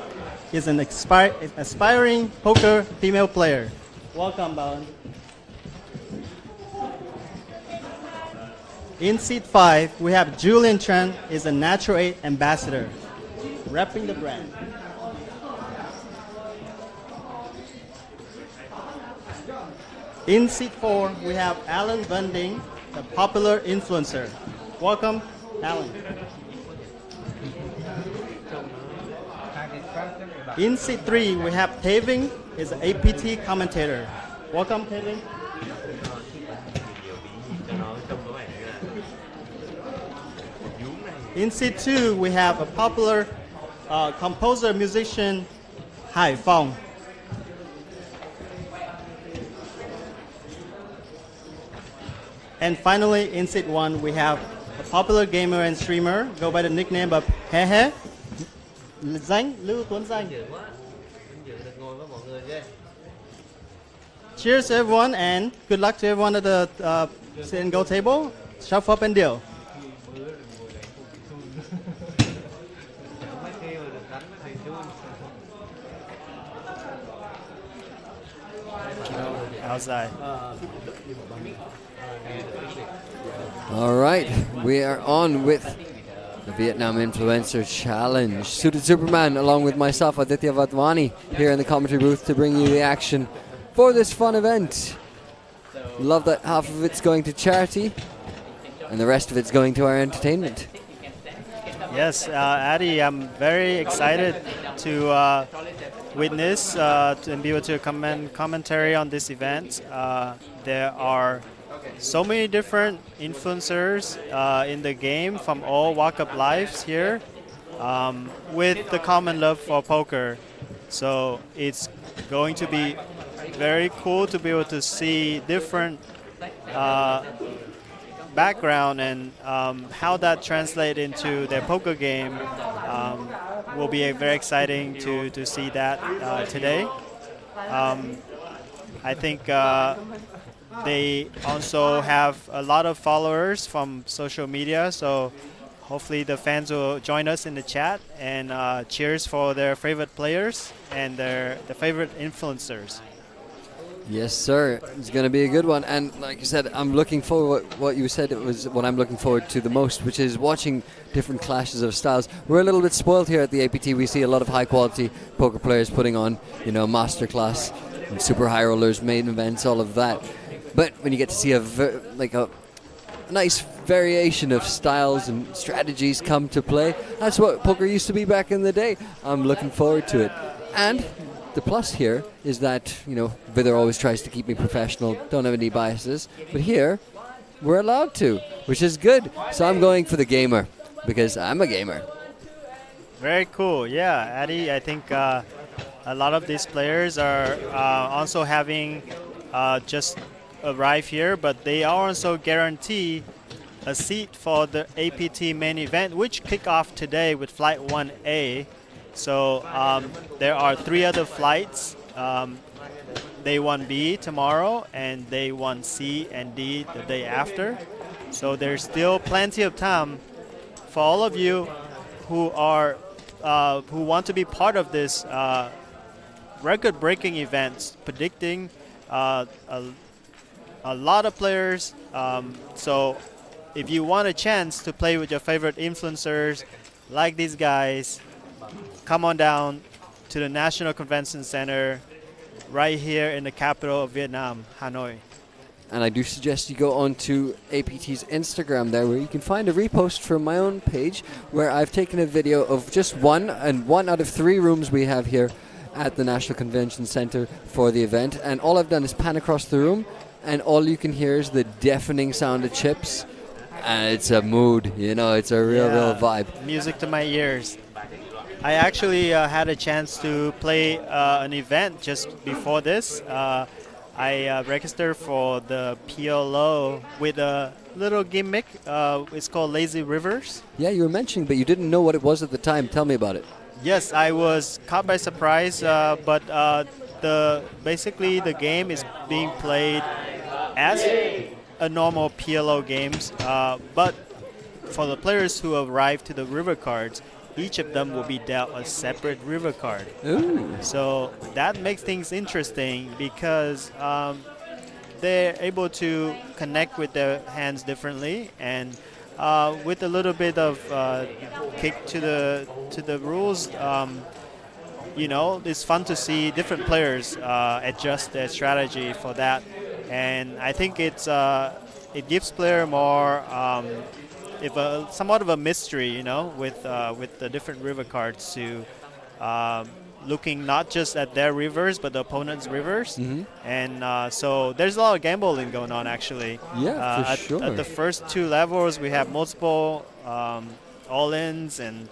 is an aspiring poker female player. Welcome, Bảo Ân. In seat 5, we have Julian Chen, is a Natural Aid ambassador, repping the brand. In seat 4, we have Alan Van Ding, a popular influencer. Welcome, Alan. In seat 3, we have Teving, is an APT commentator. Welcome, Teving. In seat 2, we have a popular composer, musician, Hải Phong. And finally, in seat 1, we have a popular gamer and streamer, go by the nickname of He He. Danh, Lưu Tuấn Danh. Cheers everyone and good luck to everyone at the sit and go table. Shuffle up and deal. Outside. All right, we are on with the Vietnam Influencer Challenge. Suited Superman, along with myself, Aditya Vatwani, here in the commentary booth to bring you the action for this fun event. Love that half of it's going to charity and the rest of it's going to our entertainment. Yes, Addy, I'm very excited to witness and be able to commentary on this event. There are so many different influencers in the game from all walk of lives here with the common love for poker. So it's going to be very cool to be able to see different background and how that translates into their poker game. Will be very exciting to see that today. I think they also have a lot of followers from social media, so hopefully the fans will join us in the chat and cheers for their favorite players and their favorite influencers. Yes, sir. It's going to be a good one. And like you said, I'm looking forward, what you said, it was what I'm looking forward to the most, which is watching different clashes of styles. We're a little bit spoiled here at the APT. We see a lot of high-quality poker players putting on, masterclass, and super high rollers, main events, all of that. But when you get to see a nice variation of styles and strategies come to play, that's what poker used to be back in the day. I'm looking forward to it. And the plus here is that, Vither always tries to keep me professional, don't have any biases. But here, we're allowed to, which is good. So I'm going for the gamer, because I'm a gamer. Very cool. Yeah, Addy, I think a lot of these players are also having just arrive here, but they also guarantee a seat for the APT main event, which kick off today with Flight 1A. So there are 3 other flights. Day 1B tomorrow and Day 1C and D the day after. So there's still plenty of time for all of you who are who want to be part of this record-breaking event, predicting a lot of players. So if you want a chance to play with your favorite influencers like these guys, come on down to the National Convention Center right here in the capital of Vietnam, Hanoi. And I do suggest you go on to APT's Instagram there, where you can find a repost from my own page where I've taken a video of just one out of 3 rooms we have here at the National Convention Center for the event. And all I've done is pan across the room, and all you can hear is the deafening sound of chips. And it's a mood, it's a real vibe. Music to my ears. I actually had a chance to play an event just before this. I registered for the PLO with a little gimmick. It's called Lazy Rivers. Yeah, you were mentioning, but you didn't know what it was at the time. Tell me about it. Yes, I was caught by surprise, but basically the game is being played as a normal PLO games, but for the players who arrive to the river cards, each of them will be dealt a separate river card. Ooh. So that makes things interesting because they're able to connect with their hands differently, and with a little bit of kick to the rules, it's fun to see different players adjust their strategy for that, and I think it gives player more. Somewhat of a mystery, with the different river cards to looking not just at their rivers but the opponent's rivers. Mm-hmm. And so there's a lot of gambling going on actually. Yeah, for sure. At the first 2 levels we have multiple all-ins, and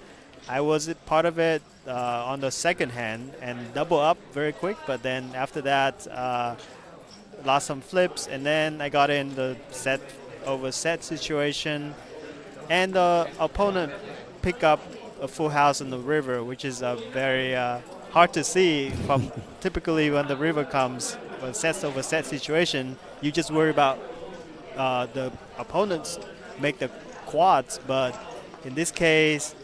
I was part of it on the second hand and double up very quick, but then after that lost some flips, and then I got in the set over set situation, and the opponent pick up a full house on the river, which is a very hard to see from typically when the river comes, when sets over set situation, you just worry about the opponents make the quads, but in this case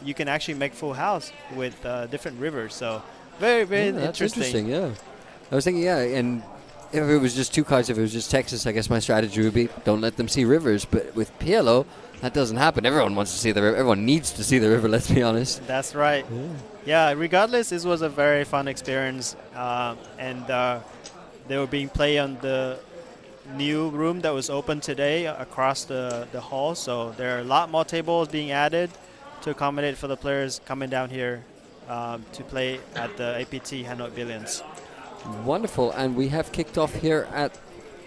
you can actually make full house with different rivers, so very that's interesting. Yeah, I was thinking, and if it was just 2 cards, if it was just Texas, I guess my strategy would be don't let them see rivers, but with PLO that doesn't happen. Everyone wants to see the river. Everyone needs to see the river, let's be honest. That's right. Yeah, regardless, this was a very fun experience. And they were being played on the new room that was open today across the hall. So there are a lot more tables being added to accommodate for the players coming down here to play at the APT Hanoi Billions. Wonderful, and we have kicked off here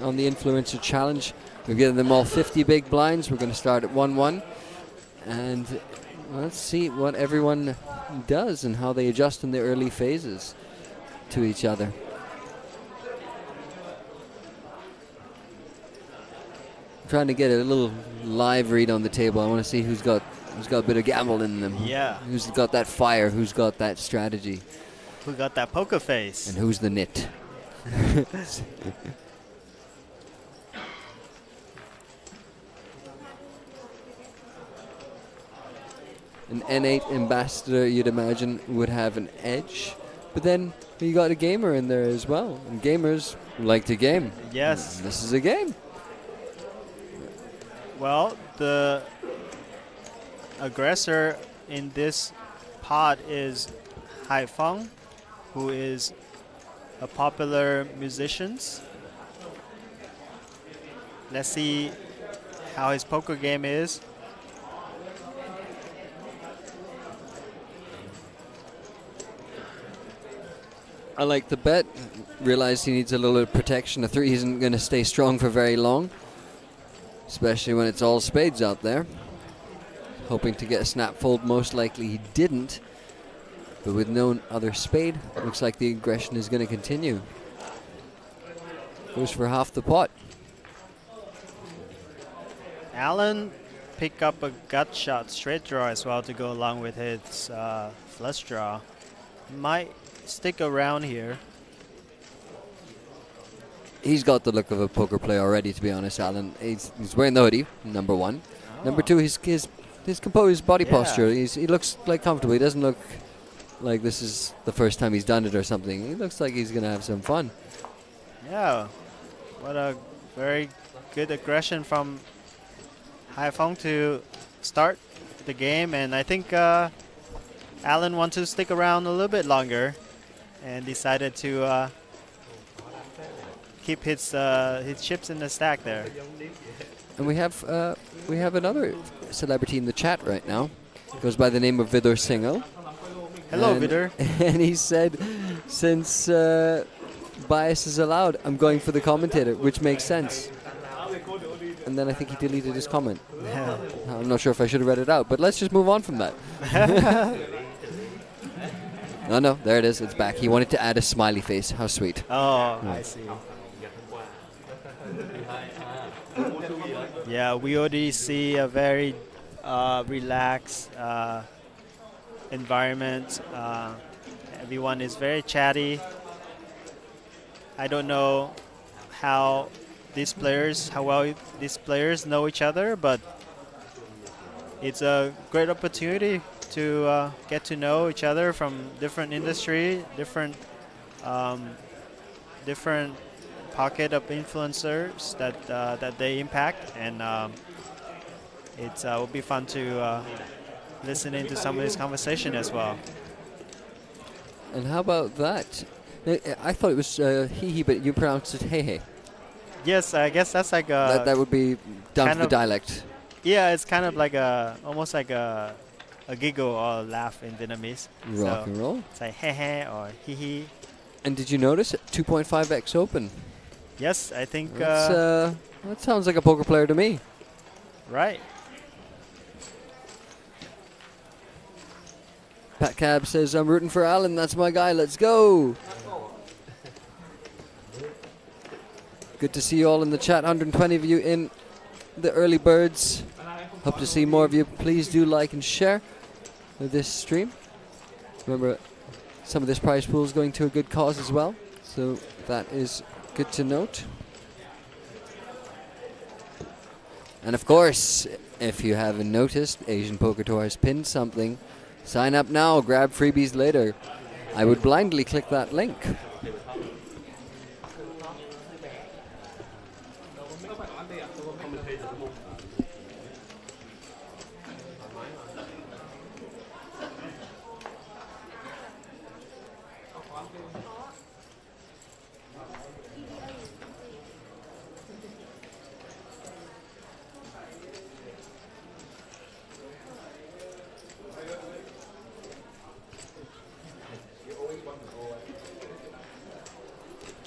on the Influencer Challenge. We've given them all 50 big blinds. We're going to start at 1-1, and let's see what everyone does and how they adjust in the early phases to each other. I'm trying to get a little live read on the table. I want to see who's got a bit of gamble in them. Yeah. Who's got that fire? Who's got that strategy? Who got that poker face? And who's the nit? An N8 ambassador, you'd imagine, would have an edge. But then you got a gamer in there as well. And gamers like to game. Yes. And this is a game. Well, the aggressor in this pot is Haifeng, who is a popular musician. Let's see how his poker game is. I like the bet. Realized he needs a little bit of protection. A 3 isn't going to stay strong for very long, especially when it's all spades out there. Hoping to get a snap fold. Most likely he didn't. But with no other spade, looks like the aggression is going to continue. Goes for half the pot. Alan picked up a gut shot straight draw as well to go along with his flush draw. Might stick around here. He's got the look of a poker player already, to be honest, Alan. He's wearing the hoodie, number one. Oh. Number two, his composed body Yeah. posture. He looks like comfortable. He doesn't look like this is the first time he's done it or something. He looks like he's going to have some fun. Yeah, what a very good aggression from Haifeng to start the game, and I think Alan wants to stick around a little bit longer and decided to keep his chips in the stack there. And we have another celebrity in the chat right now. Goes by the name of Vidor Singhal. Hello, Vidor. And he said, since bias is allowed, I'm going for the commentator, which makes sense. And then I think he deleted his comment. I'm not sure if I should have read it out, but let's just move on from that. No, there it is. It's back. He wanted to add a smiley face. How sweet. Oh, I see. Yeah, we already see a very relaxed environment. Everyone is very chatty. I don't know how well these players know each other, but it's a great opportunity to get to know each other from different industry, different pocket of influencers that they impact, and it will be fun to listen into some of this conversation as well. And how about that? I thought it was hee-hee, but you pronounced it hey-hey. Yes, I guess that's like a... That would be down to the dialect. Yeah, it's kind of like almost like a giggle or laugh in Vietnamese. Rock and roll. It's like hey-hey or hee-hee. And did you notice 2.5x open? Yes, I think... that sounds like a poker player to me. Right. Pat Cab says, I'm rooting for Alan. That's my guy. Let's go. Good to see you all in the chat. 120 of you in the early birds. Hope to see more of you. Please do like and share this stream. Remember, some of this prize pool is going to a good cause as well. So that is good to note. And of course, if you haven't noticed, Asian Poker Tour has pinned something. Sign up now, grab freebies later. I would blindly click that link.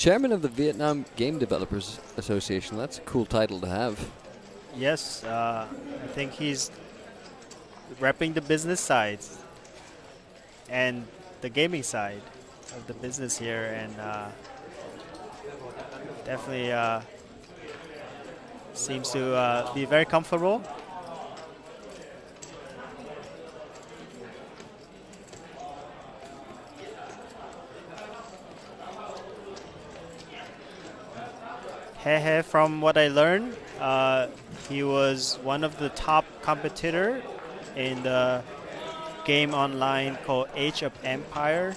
chairman of the Vietnam Game Developers Association. That's a cool title to have. Yes, I think he's repping the business side and the gaming side of the business here, and definitely seems to be very comfortable. Hehe, from what I learned, he was one of the top competitor in the game online called Age of Empire.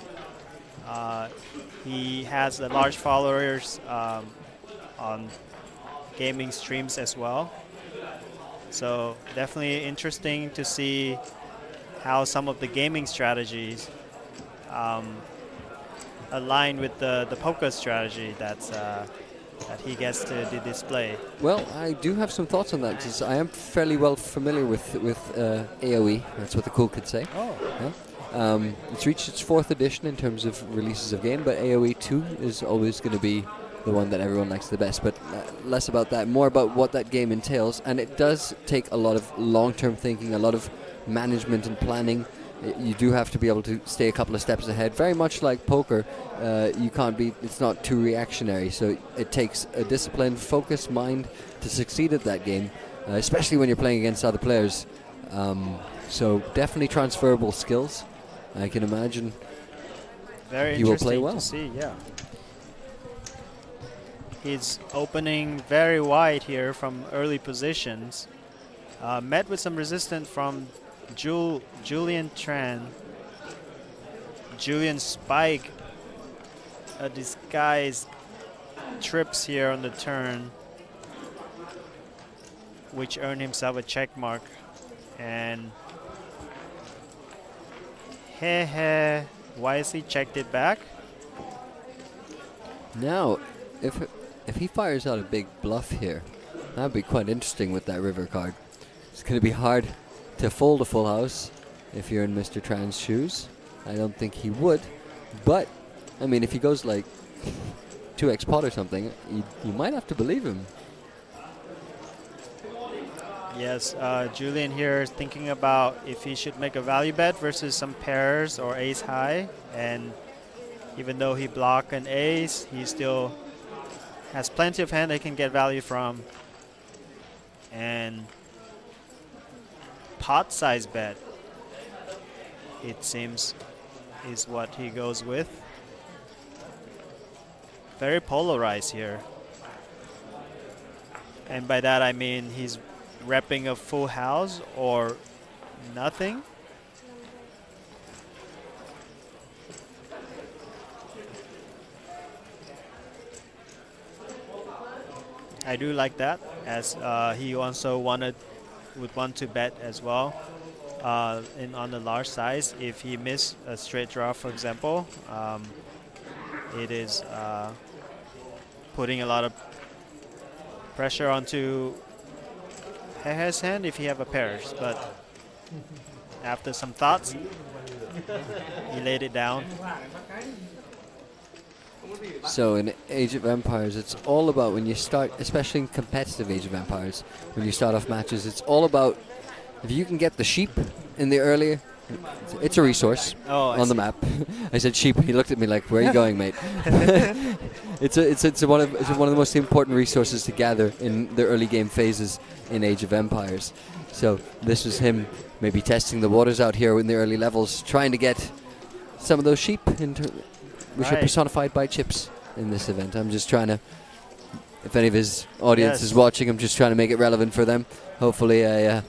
He has a large followers on gaming streams as well. So definitely interesting to see how some of the gaming strategies align with the poker strategy that he gets to display. Well, I do have some thoughts on that because I am fairly well familiar with AOE. That's what the cool kids say. Oh. Yeah. It's reached its 4th edition in terms of releases of game, but AOE 2 is always going to be the one that everyone likes the best. But less about that, more about what that game entails. And it does take a lot of long-term thinking, a lot of management and planning. You do have to be able to stay a couple of steps ahead. Very much like poker, you can't be. It's not too reactionary. So it takes a disciplined, focused mind to succeed at that game, especially when you're playing against other players. So definitely transferable skills. I can imagine very he will play interesting well. to see. Yeah, he's opening very wide here from early positions. Met with some resistance from Julian Tran. Julian Spike, a disguised trips here on the turn, which earned himself a check mark. And Hehe wisely checked it back. Now, if he fires out a big bluff here, that would be quite interesting with that river card. It's going to be hard to fold a full house if you're in Mr. Tran's shoes. I don't think he would, but I mean, if he goes like 2x pot or something, you might have to believe him. Yes, Julian here is thinking about if he should make a value bet versus some pairs or ace high, and even though he blocked an ace, he still has plenty of hand they can get value from. And pot size bet, it seems, is what he goes with. Very polarized here. And by that I mean he's repping a full house or nothing. I do like that, as he also would want to bet as well on the large size. If he missed a straight draw, for example, it is putting a lot of pressure onto Hehe's hand if he have a pairs. But after some thoughts, he laid it down. So in Age of Empires, it's all about when you start, especially in competitive Age of Empires, when you start off matches, it's all about if you can get the sheep in the earlier, it's a resource on the map. I said sheep. He looked at me like, "Where are you going, mate?" It's one of the most important resources to gather in the early game phases in Age of Empires. So this was him maybe testing the waters out here in the early levels, trying to get some of those sheep which are personified by chips in this event. I'm just trying to, if any of his audience is watching, I'm just trying to make it relevant for them. Hopefully I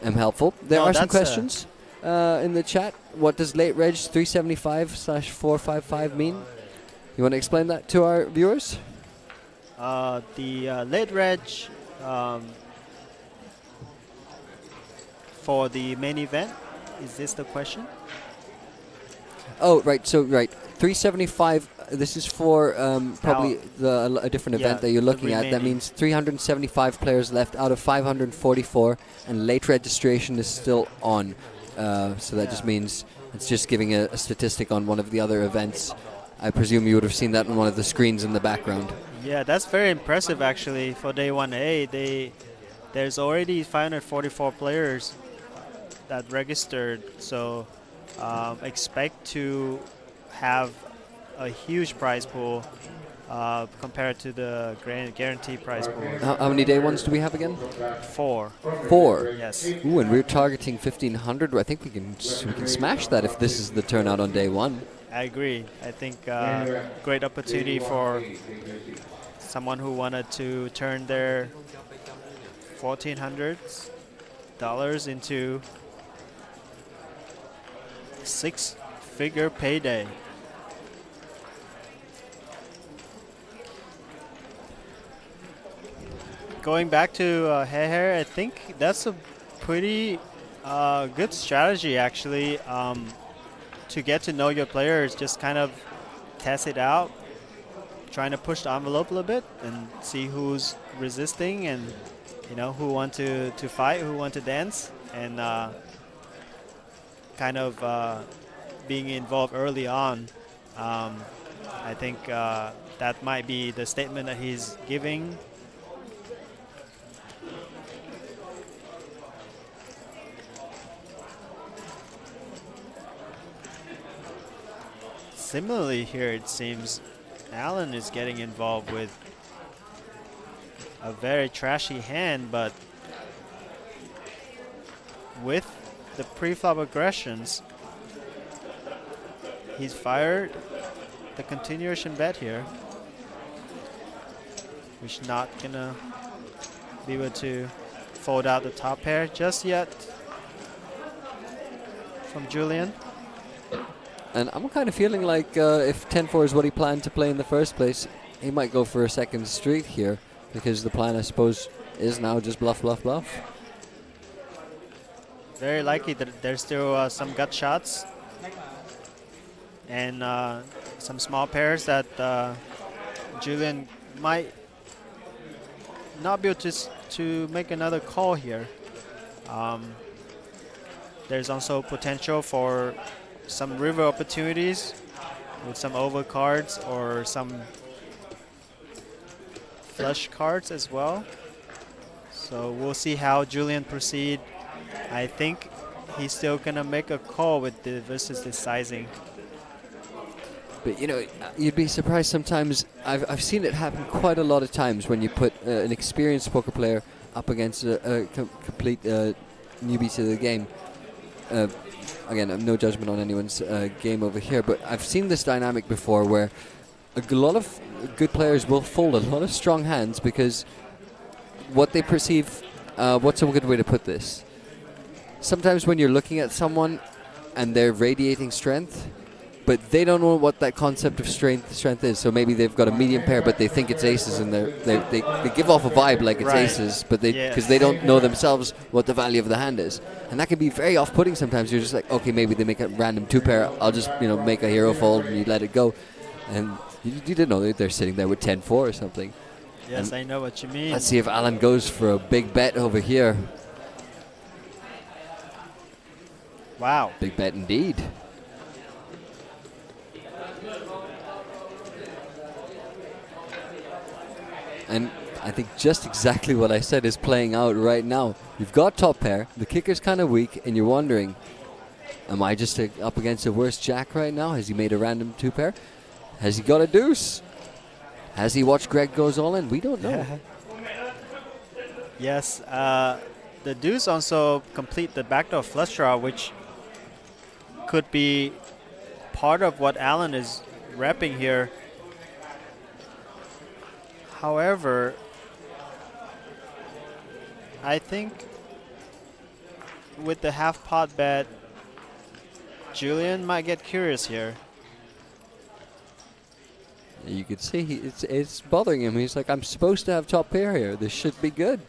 am helpful. There are some questions in the chat. What does late reg 375/455 mean? You want to explain that to our viewers? The late reg for the main event, is this the question? Oh, right. So, 375. This is for probably a different event that you're looking at. That means 375 players left out of 544, and late registration is still on. So that just means it's just giving a statistic on one of the other events. I presume you would have seen that on one of the screens in the background. Yeah, that's very impressive actually for day 1A. There's already 544 players that registered, so expect to have a huge prize pool compared to the guaranteed prize pool. How many day ones do we have again? 4. 4? Yes. Ooh, and we're targeting 1,500. I think we can smash that if this is the turnout on day 1. I agree. I think great opportunity for someone who wanted to turn their $1,400 into 6-figure payday. Going back to Heher, I think that's a pretty good strategy actually. To get to know your players, just kind of test it out, trying to push the envelope a little bit and see who's resisting and who want to fight, who want to dance, and kind of being involved early on. I think that might be the statement that he's giving. Similarly here, it seems Alan is getting involved with a very trashy hand, but with the pre-flop aggressions, he's fired the continuation bet here, which not gonna be able to fold out the top pair just yet from Julian. And I'm kind of feeling like if 10-4 is what he planned to play in the first place, he might go for a second street here, because the plan, I suppose, is now just bluff, bluff, bluff. Very likely that there's still some gut shots and some small pairs that Julian might not be able to make another call here. There's also potential for some river opportunities with some over cards or some flush cards as well. So we'll see how Julian proceed. I think he's still gonna make a call with the versus the sizing. But you'd be surprised sometimes. I've seen it happen quite a lot of times when you put an experienced poker player up against a complete newbie to the game. Again, no judgment on anyone's game over here, but I've seen this dynamic before where a lot of good players will fold a lot of strong hands because what they perceive, what's a good way to put this? Sometimes when you're looking at someone and they're radiating strength, but they don't know what that concept of strength is. So maybe they've got a medium pair, but they think it's aces, and they give off a vibe like it's aces, but because they don't know themselves what the value of the hand is, and that can be very off-putting. Sometimes you're just like, okay, maybe they make a random 2-pair. I'll just make a hero fold, and you let it go, and you didn't know they're sitting there with 10-4 or something. Yes, and I know what you mean. Let's see if Alan goes for a big bet over here. Wow, big bet indeed. And I think just exactly what I said is playing out right now. You've got top pair, the kicker's kind of weak, and you're wondering, am I just up against a worse jack right now? Has he made a random 2-pair? Has he got a deuce? Has he watched Greg goes all in? We don't know. Yes, the deuce also complete the backdoor flush draw, which could be part of what Alan is repping here. However, I think with the half pot bet, Julian might get curious here. You could see it's bothering him. He's like, I'm supposed to have top pair here. This should be good.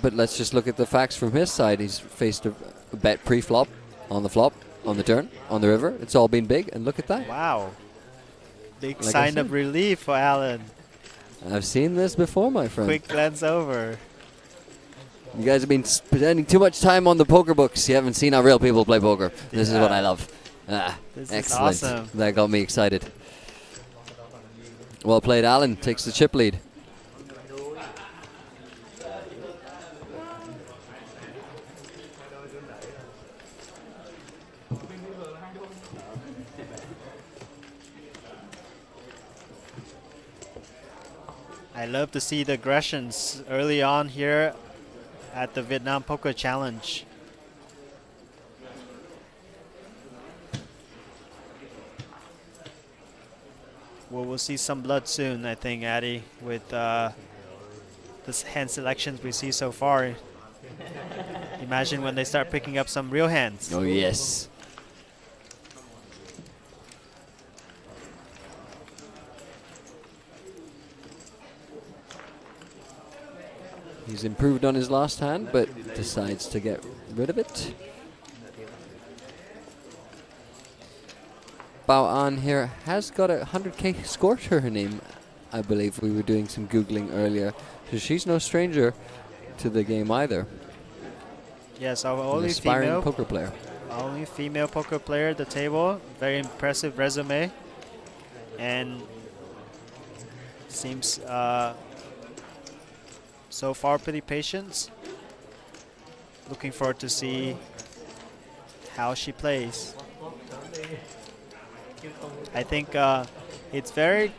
But let's just look at the facts from his side. He's faced a bet pre-flop, on the flop, on the turn, on the river. It's all been big, and look at that. Wow. Big Like sign of relief for Alan. I've seen this before, my friend. Quick glance over. You guys have been spending too much time on the poker books. You haven't seen how real people play poker. This is what I love. This is Excellent. awesome. That got me excited. Well played, Alan. Takes the chip lead. I love to see the aggressions early on here at the Vietnam Poker Challenge. Well, we'll see some blood soon, I think, Addy, with the hand selections we see so far. Imagine when they start picking up some real hands. Oh, yes. He's improved on his last hand, but decides to get rid of it. Bao An here has got a 100k score to her name, I believe. We were doing some Googling earlier. So she's no stranger to the game either. Yes, our An only aspiring female poker player. Only female poker player at the table. Very impressive resume. And seems so far pretty patient. Looking forward to see how she plays. I think it's very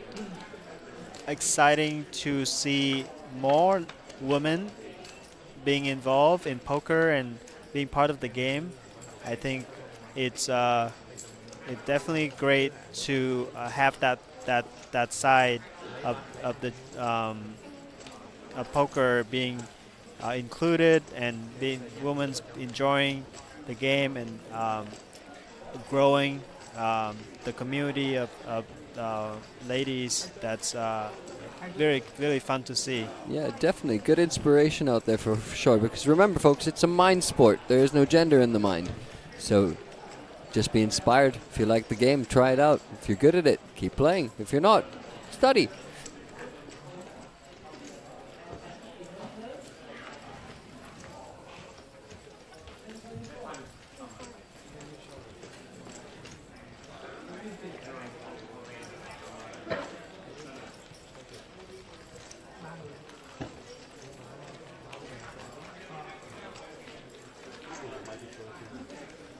exciting to see more women being involved in poker and being part of the game. I think it's definitely great to have that side of the of poker being included, and being women's enjoying the game and growing the community of ladies. That's very fun to see. Yeah, definitely. Good inspiration out there for sure. Because remember, folks, it's a mind sport. There is no gender in the mind. So just be inspired. If you like the game, try it out. If you're good at it, keep playing. If you're not, study.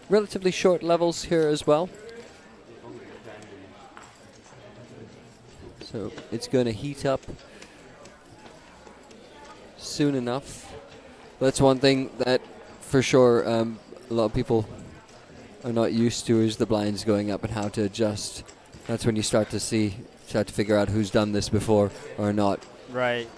Relatively short levels here as well. So it's going to heat up soon enough. That's one thing that for sure a lot of people are not used to, is the blinds going up and how to adjust. That's when you start to figure out who's done this before or not. Right.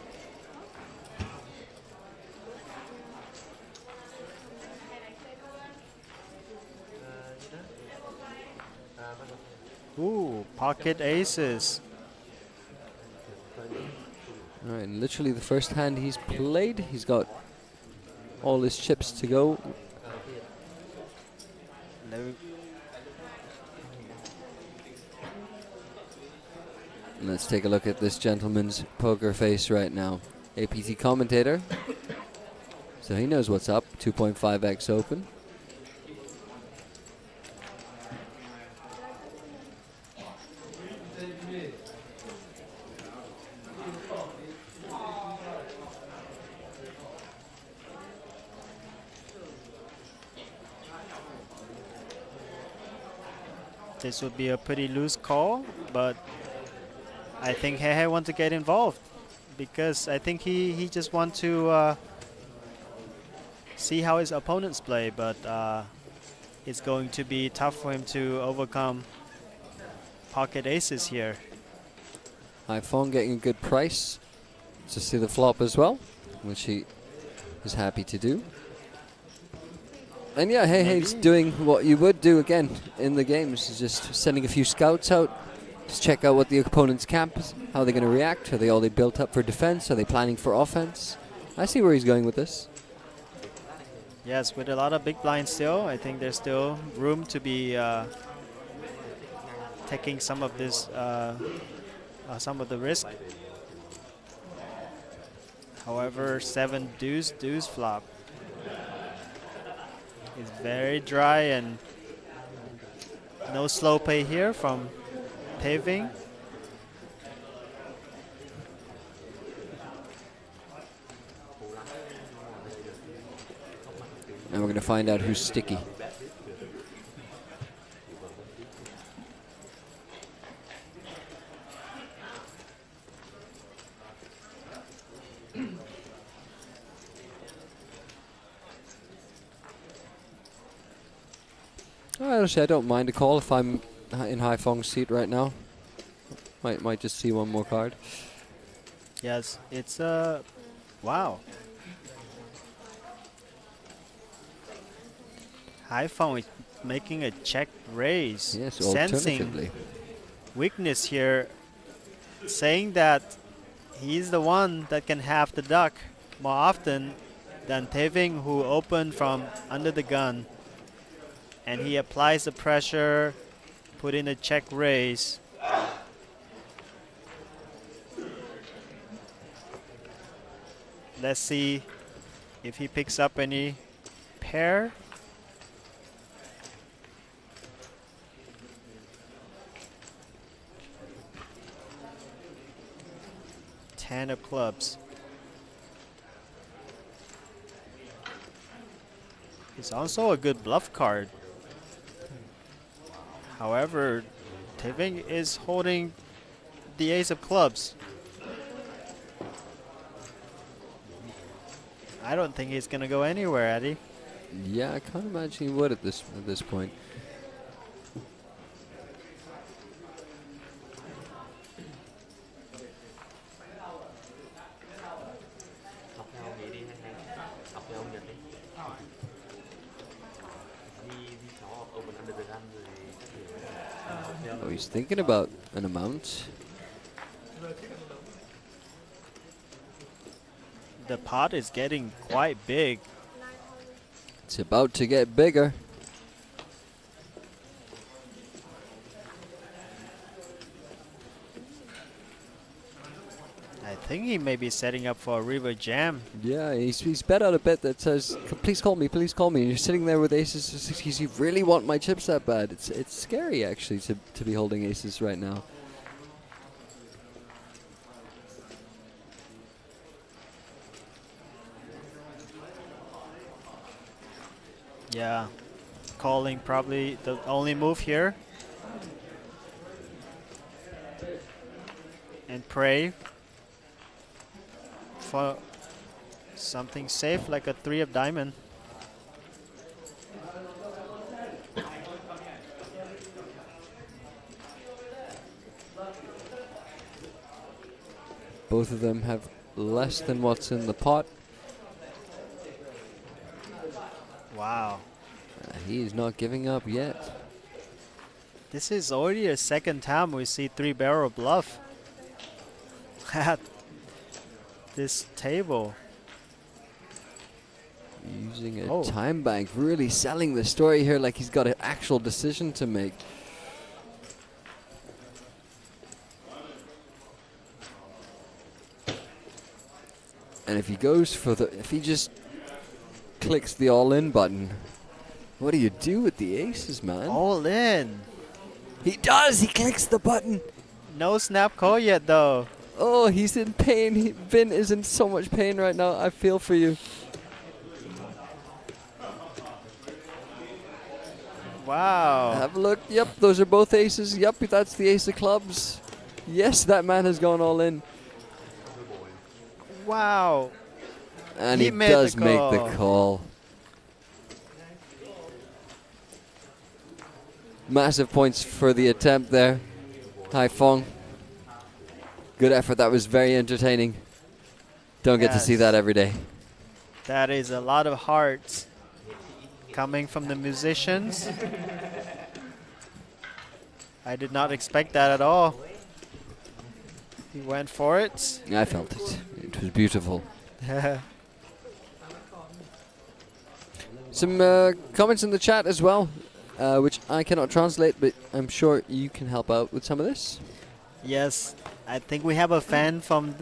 Ooh, pocket aces. All right, and literally the first hand he's played, he's got all his chips to go. Let's take a look at this gentleman's poker face right now. APT commentator. So he knows what's up. 2.5x open. This would be a pretty loose call, but I think Hehe wants to get involved, because I think he just wants to see how his opponents play, but it's going to be tough for him to overcome pocket aces here. iPhone getting a good price to see the flop as well, which he is happy to do. And yeah, He's doing what you would do again in the games, is just sending a few scouts out, just check out what the opponent's camp is, how they're going to react. Are they all built up for defense? Are they planning for offense? I see where he's going with this. Yes, with a lot of big blinds still, I think there's still room to be taking some of this, some of the risk. However, 7 deuce flop is very dry, and No slow play here from Paving. And we're going to find out who's sticky. Honestly, I don't mind a call if I'm in Haifeng's seat right now. Might just see one more card. Yes, it's wow. Haifeng is making a check raise. Yes, sensing alternatively. weakness here, saying that he's the one that can have the duck more often than Teving, who opened from under the gun. And he applies the pressure, put in a check raise. Let's see if he picks up any pair. Ten of clubs. It's also a good bluff card. However, Teving is holding the ace of clubs. I don't think he's gonna go anywhere, Eddie. Yeah, I can't imagine he would at this point. Oh, he's thinking about an amount. The pot is getting quite big. It's about to get bigger. I think he may be setting up for a river jam. Yeah, he's bet out a bet that says, please call me, please call me. And you're sitting there with aces to sixes. You really want my chips that bad. It's scary, actually, to be holding aces right now. Yeah, calling probably the only move here. And pray for something safe like a 3 of diamond. Both of them have less than what's in the pot. Wow. He is not giving up yet. This is already a second time we see 3-barrel bluff at this table. Using a time bank, really selling the story here like he's got an actual decision to make. And if he goes for if he just clicks the all-in button, what do you do with the aces, man? All in. He does. He clicks the button. No snap call yet, though. Oh, he's in pain. Vin is in so much pain right now. I feel for you. Wow. Have a look. Yep, those are both aces. Yep, that's the ace of clubs. Yes, that man has gone all in. Wow. And he does make the call. Massive points for the attempt there. Haifeng. Good effort. That was very entertaining. Don't get to see that every day. That is a lot of hearts coming from the musicians. I did not expect that at all. He went for it. I felt it. It was beautiful. Some comments in the chat as well, which I cannot translate, but I'm sure you can help out with some of this. Yes, I think we have a fan from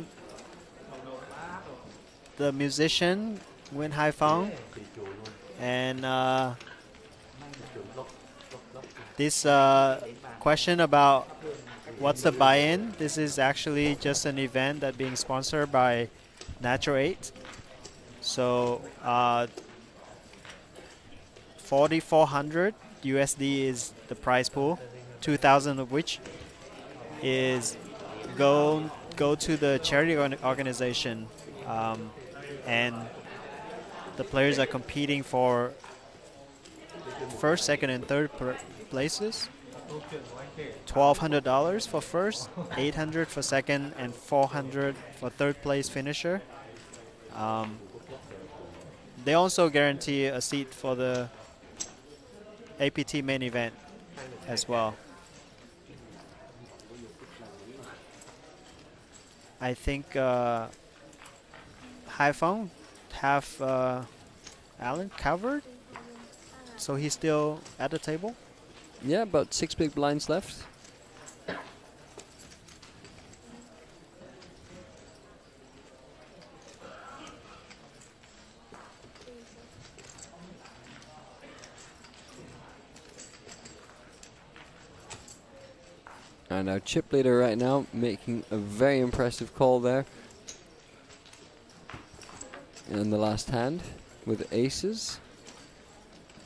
the musician, Nguyen Hai Phong. And This question about what's the buy-in? This is actually just an event that being sponsored by Natural 8. So 4,400 USD is the prize pool, 2,000 of which is go to the charity organization, and the players are competing for first, second, and third places. $1,200 for first, $800 for second, and $400 for third place finisher. They also guarantee a seat for the APT main event as well. I think Haifeng have Alan covered, so he's still at the table. Yeah, about 6 big blinds left. And our chip leader right now making a very impressive call there in the last hand with aces.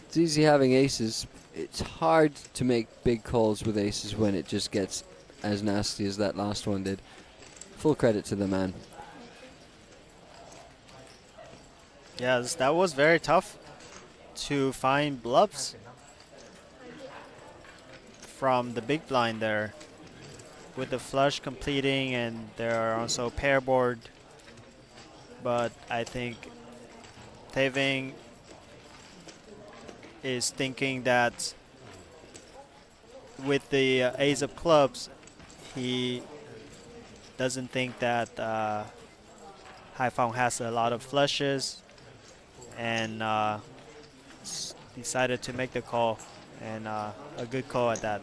It's easy having aces. It's hard to make big calls with aces when it just gets as nasty as that last one did. Full credit to the man. Yes, that was very tough to find bluffs from the big blind there, with the flush completing, and there are also pair board. But I think Taeving is thinking that with the ace of clubs, he doesn't think that Haifeng has a lot of flushes, and decided to make the call, and a good call at that.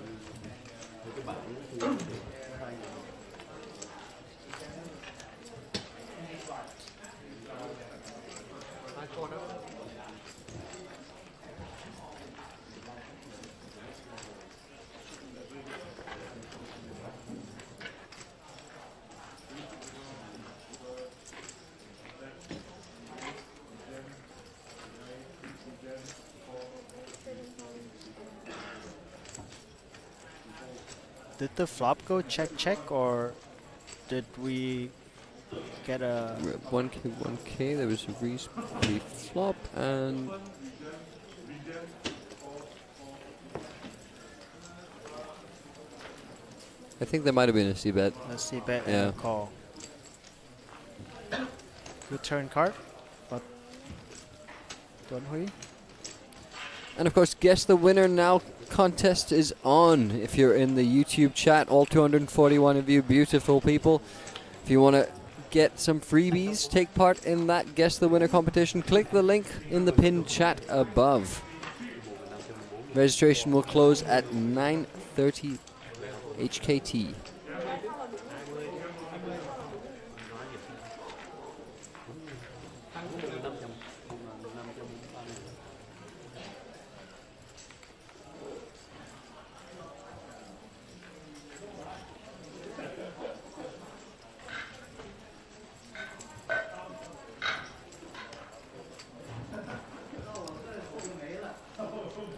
Did the flop go check, or did we get a... 1K, 1K, there was a re-flop, and... I think there might have been a C-bet. A C-bet yeah. and a call. Good turn card, but Tuan Hui. And of course, guess the winner now. Contest is on. If you're in the YouTube chat, all 241 of you beautiful people, if you want to get some freebies, take part in that Guess the Winner competition, click the link in the pinned chat above. Registration will close at 9:30 HKT.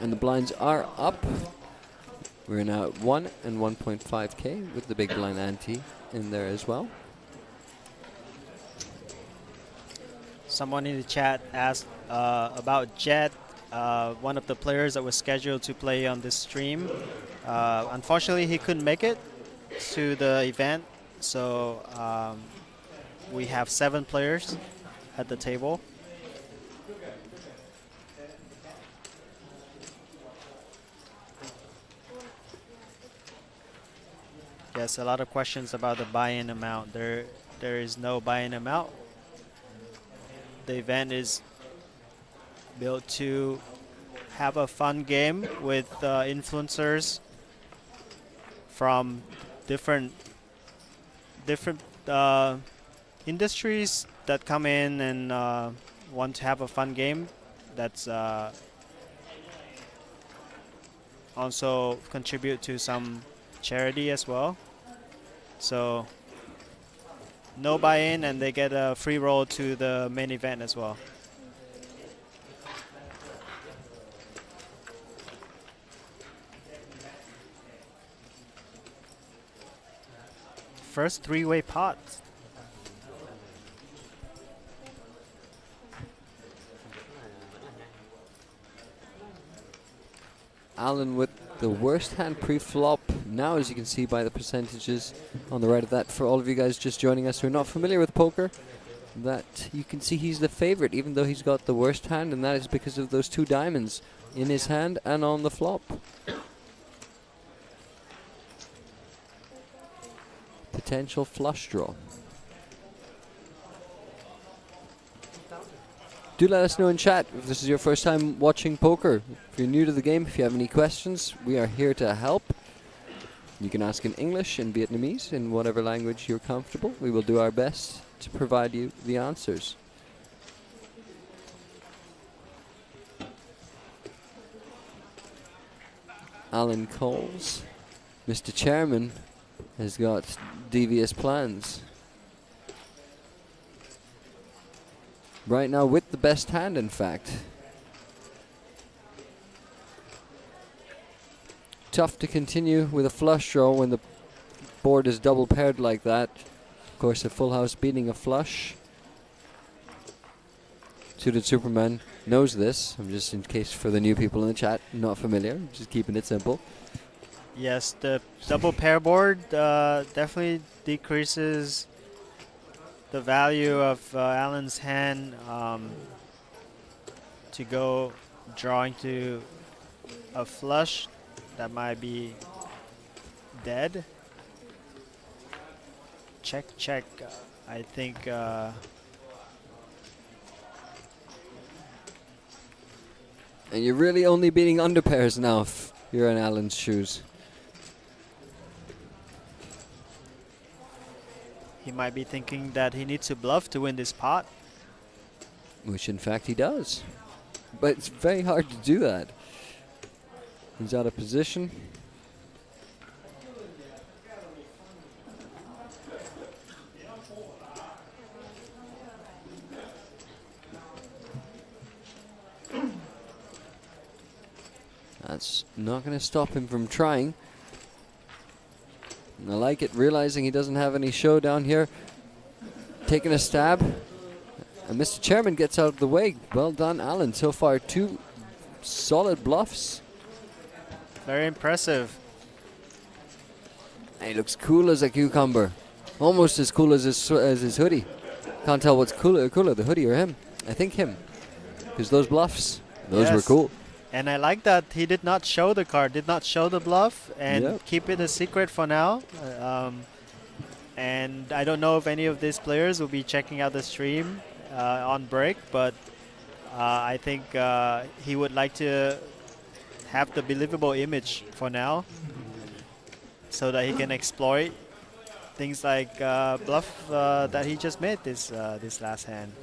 And the blinds are up. We're now at 1 and 1.5K with the big blind ante in there as well. Someone in the chat asked about Jet, one of the players that was scheduled to play on this stream. Unfortunately, he couldn't make it to the event, so we have 7 players at the table. Yes, a lot of questions about the buy-in amount. There is no buy-in amount. The event is built to have a fun game with influencers from different industries that come in and want to have a fun game that's also contribute to some charity as well. So no buy-in, and they get a free roll to the main event as well. First three-way pot. Alan with the worst hand pre-flop now, as you can see by the percentages on the right of that. For all of you guys just joining us who are not familiar with poker, that you can see he's the favorite even though he's got the worst hand, and that is because of those 2 diamonds in his hand and on the flop. Potential flush draw. Do let us know in chat if this is your first time watching poker. If you're new to the game, if you have any questions, we are here to help. You can ask in English, in Vietnamese, in whatever language you're comfortable. We will do our best to provide you the answers. Alan calls. Mr. Chairman has got devious plans. Right now with the best hand, in fact. Tough to continue with a flush draw when the board is double paired like that. Of course, a full house beating a flush. Suited Superman knows this. I'm just, in case for the new people in the chat not familiar, just keeping it simple. Yes, the double pair board definitely decreases the value of Alan's hand to go drawing to a flush that might be dead. Check, check. I think and you're really only beating under pairs now if you're in Alan's shoes. he might be thinking that he needs to bluff to win this pot. Which in fact he does. But it's very hard to do that. He's out of position. That's not going to stop him from trying. And I like it, realizing he doesn't have any show down here. Taking a stab. And Mr. Chairman gets out of the way. Well done, Alan. So far, 2 solid bluffs. Very impressive. And he looks cool as a cucumber. Almost as cool as his hoodie. Can't tell what's cooler, the hoodie or him. I think him. Because those bluffs, those were cool. And I like that he did not show the card, did not show the bluff, and keep it a secret for now. And I don't know if any of these players will be checking out the stream on break, but I think he would like to have the believable image for now so that he can exploit things like bluff that he just made this last hand.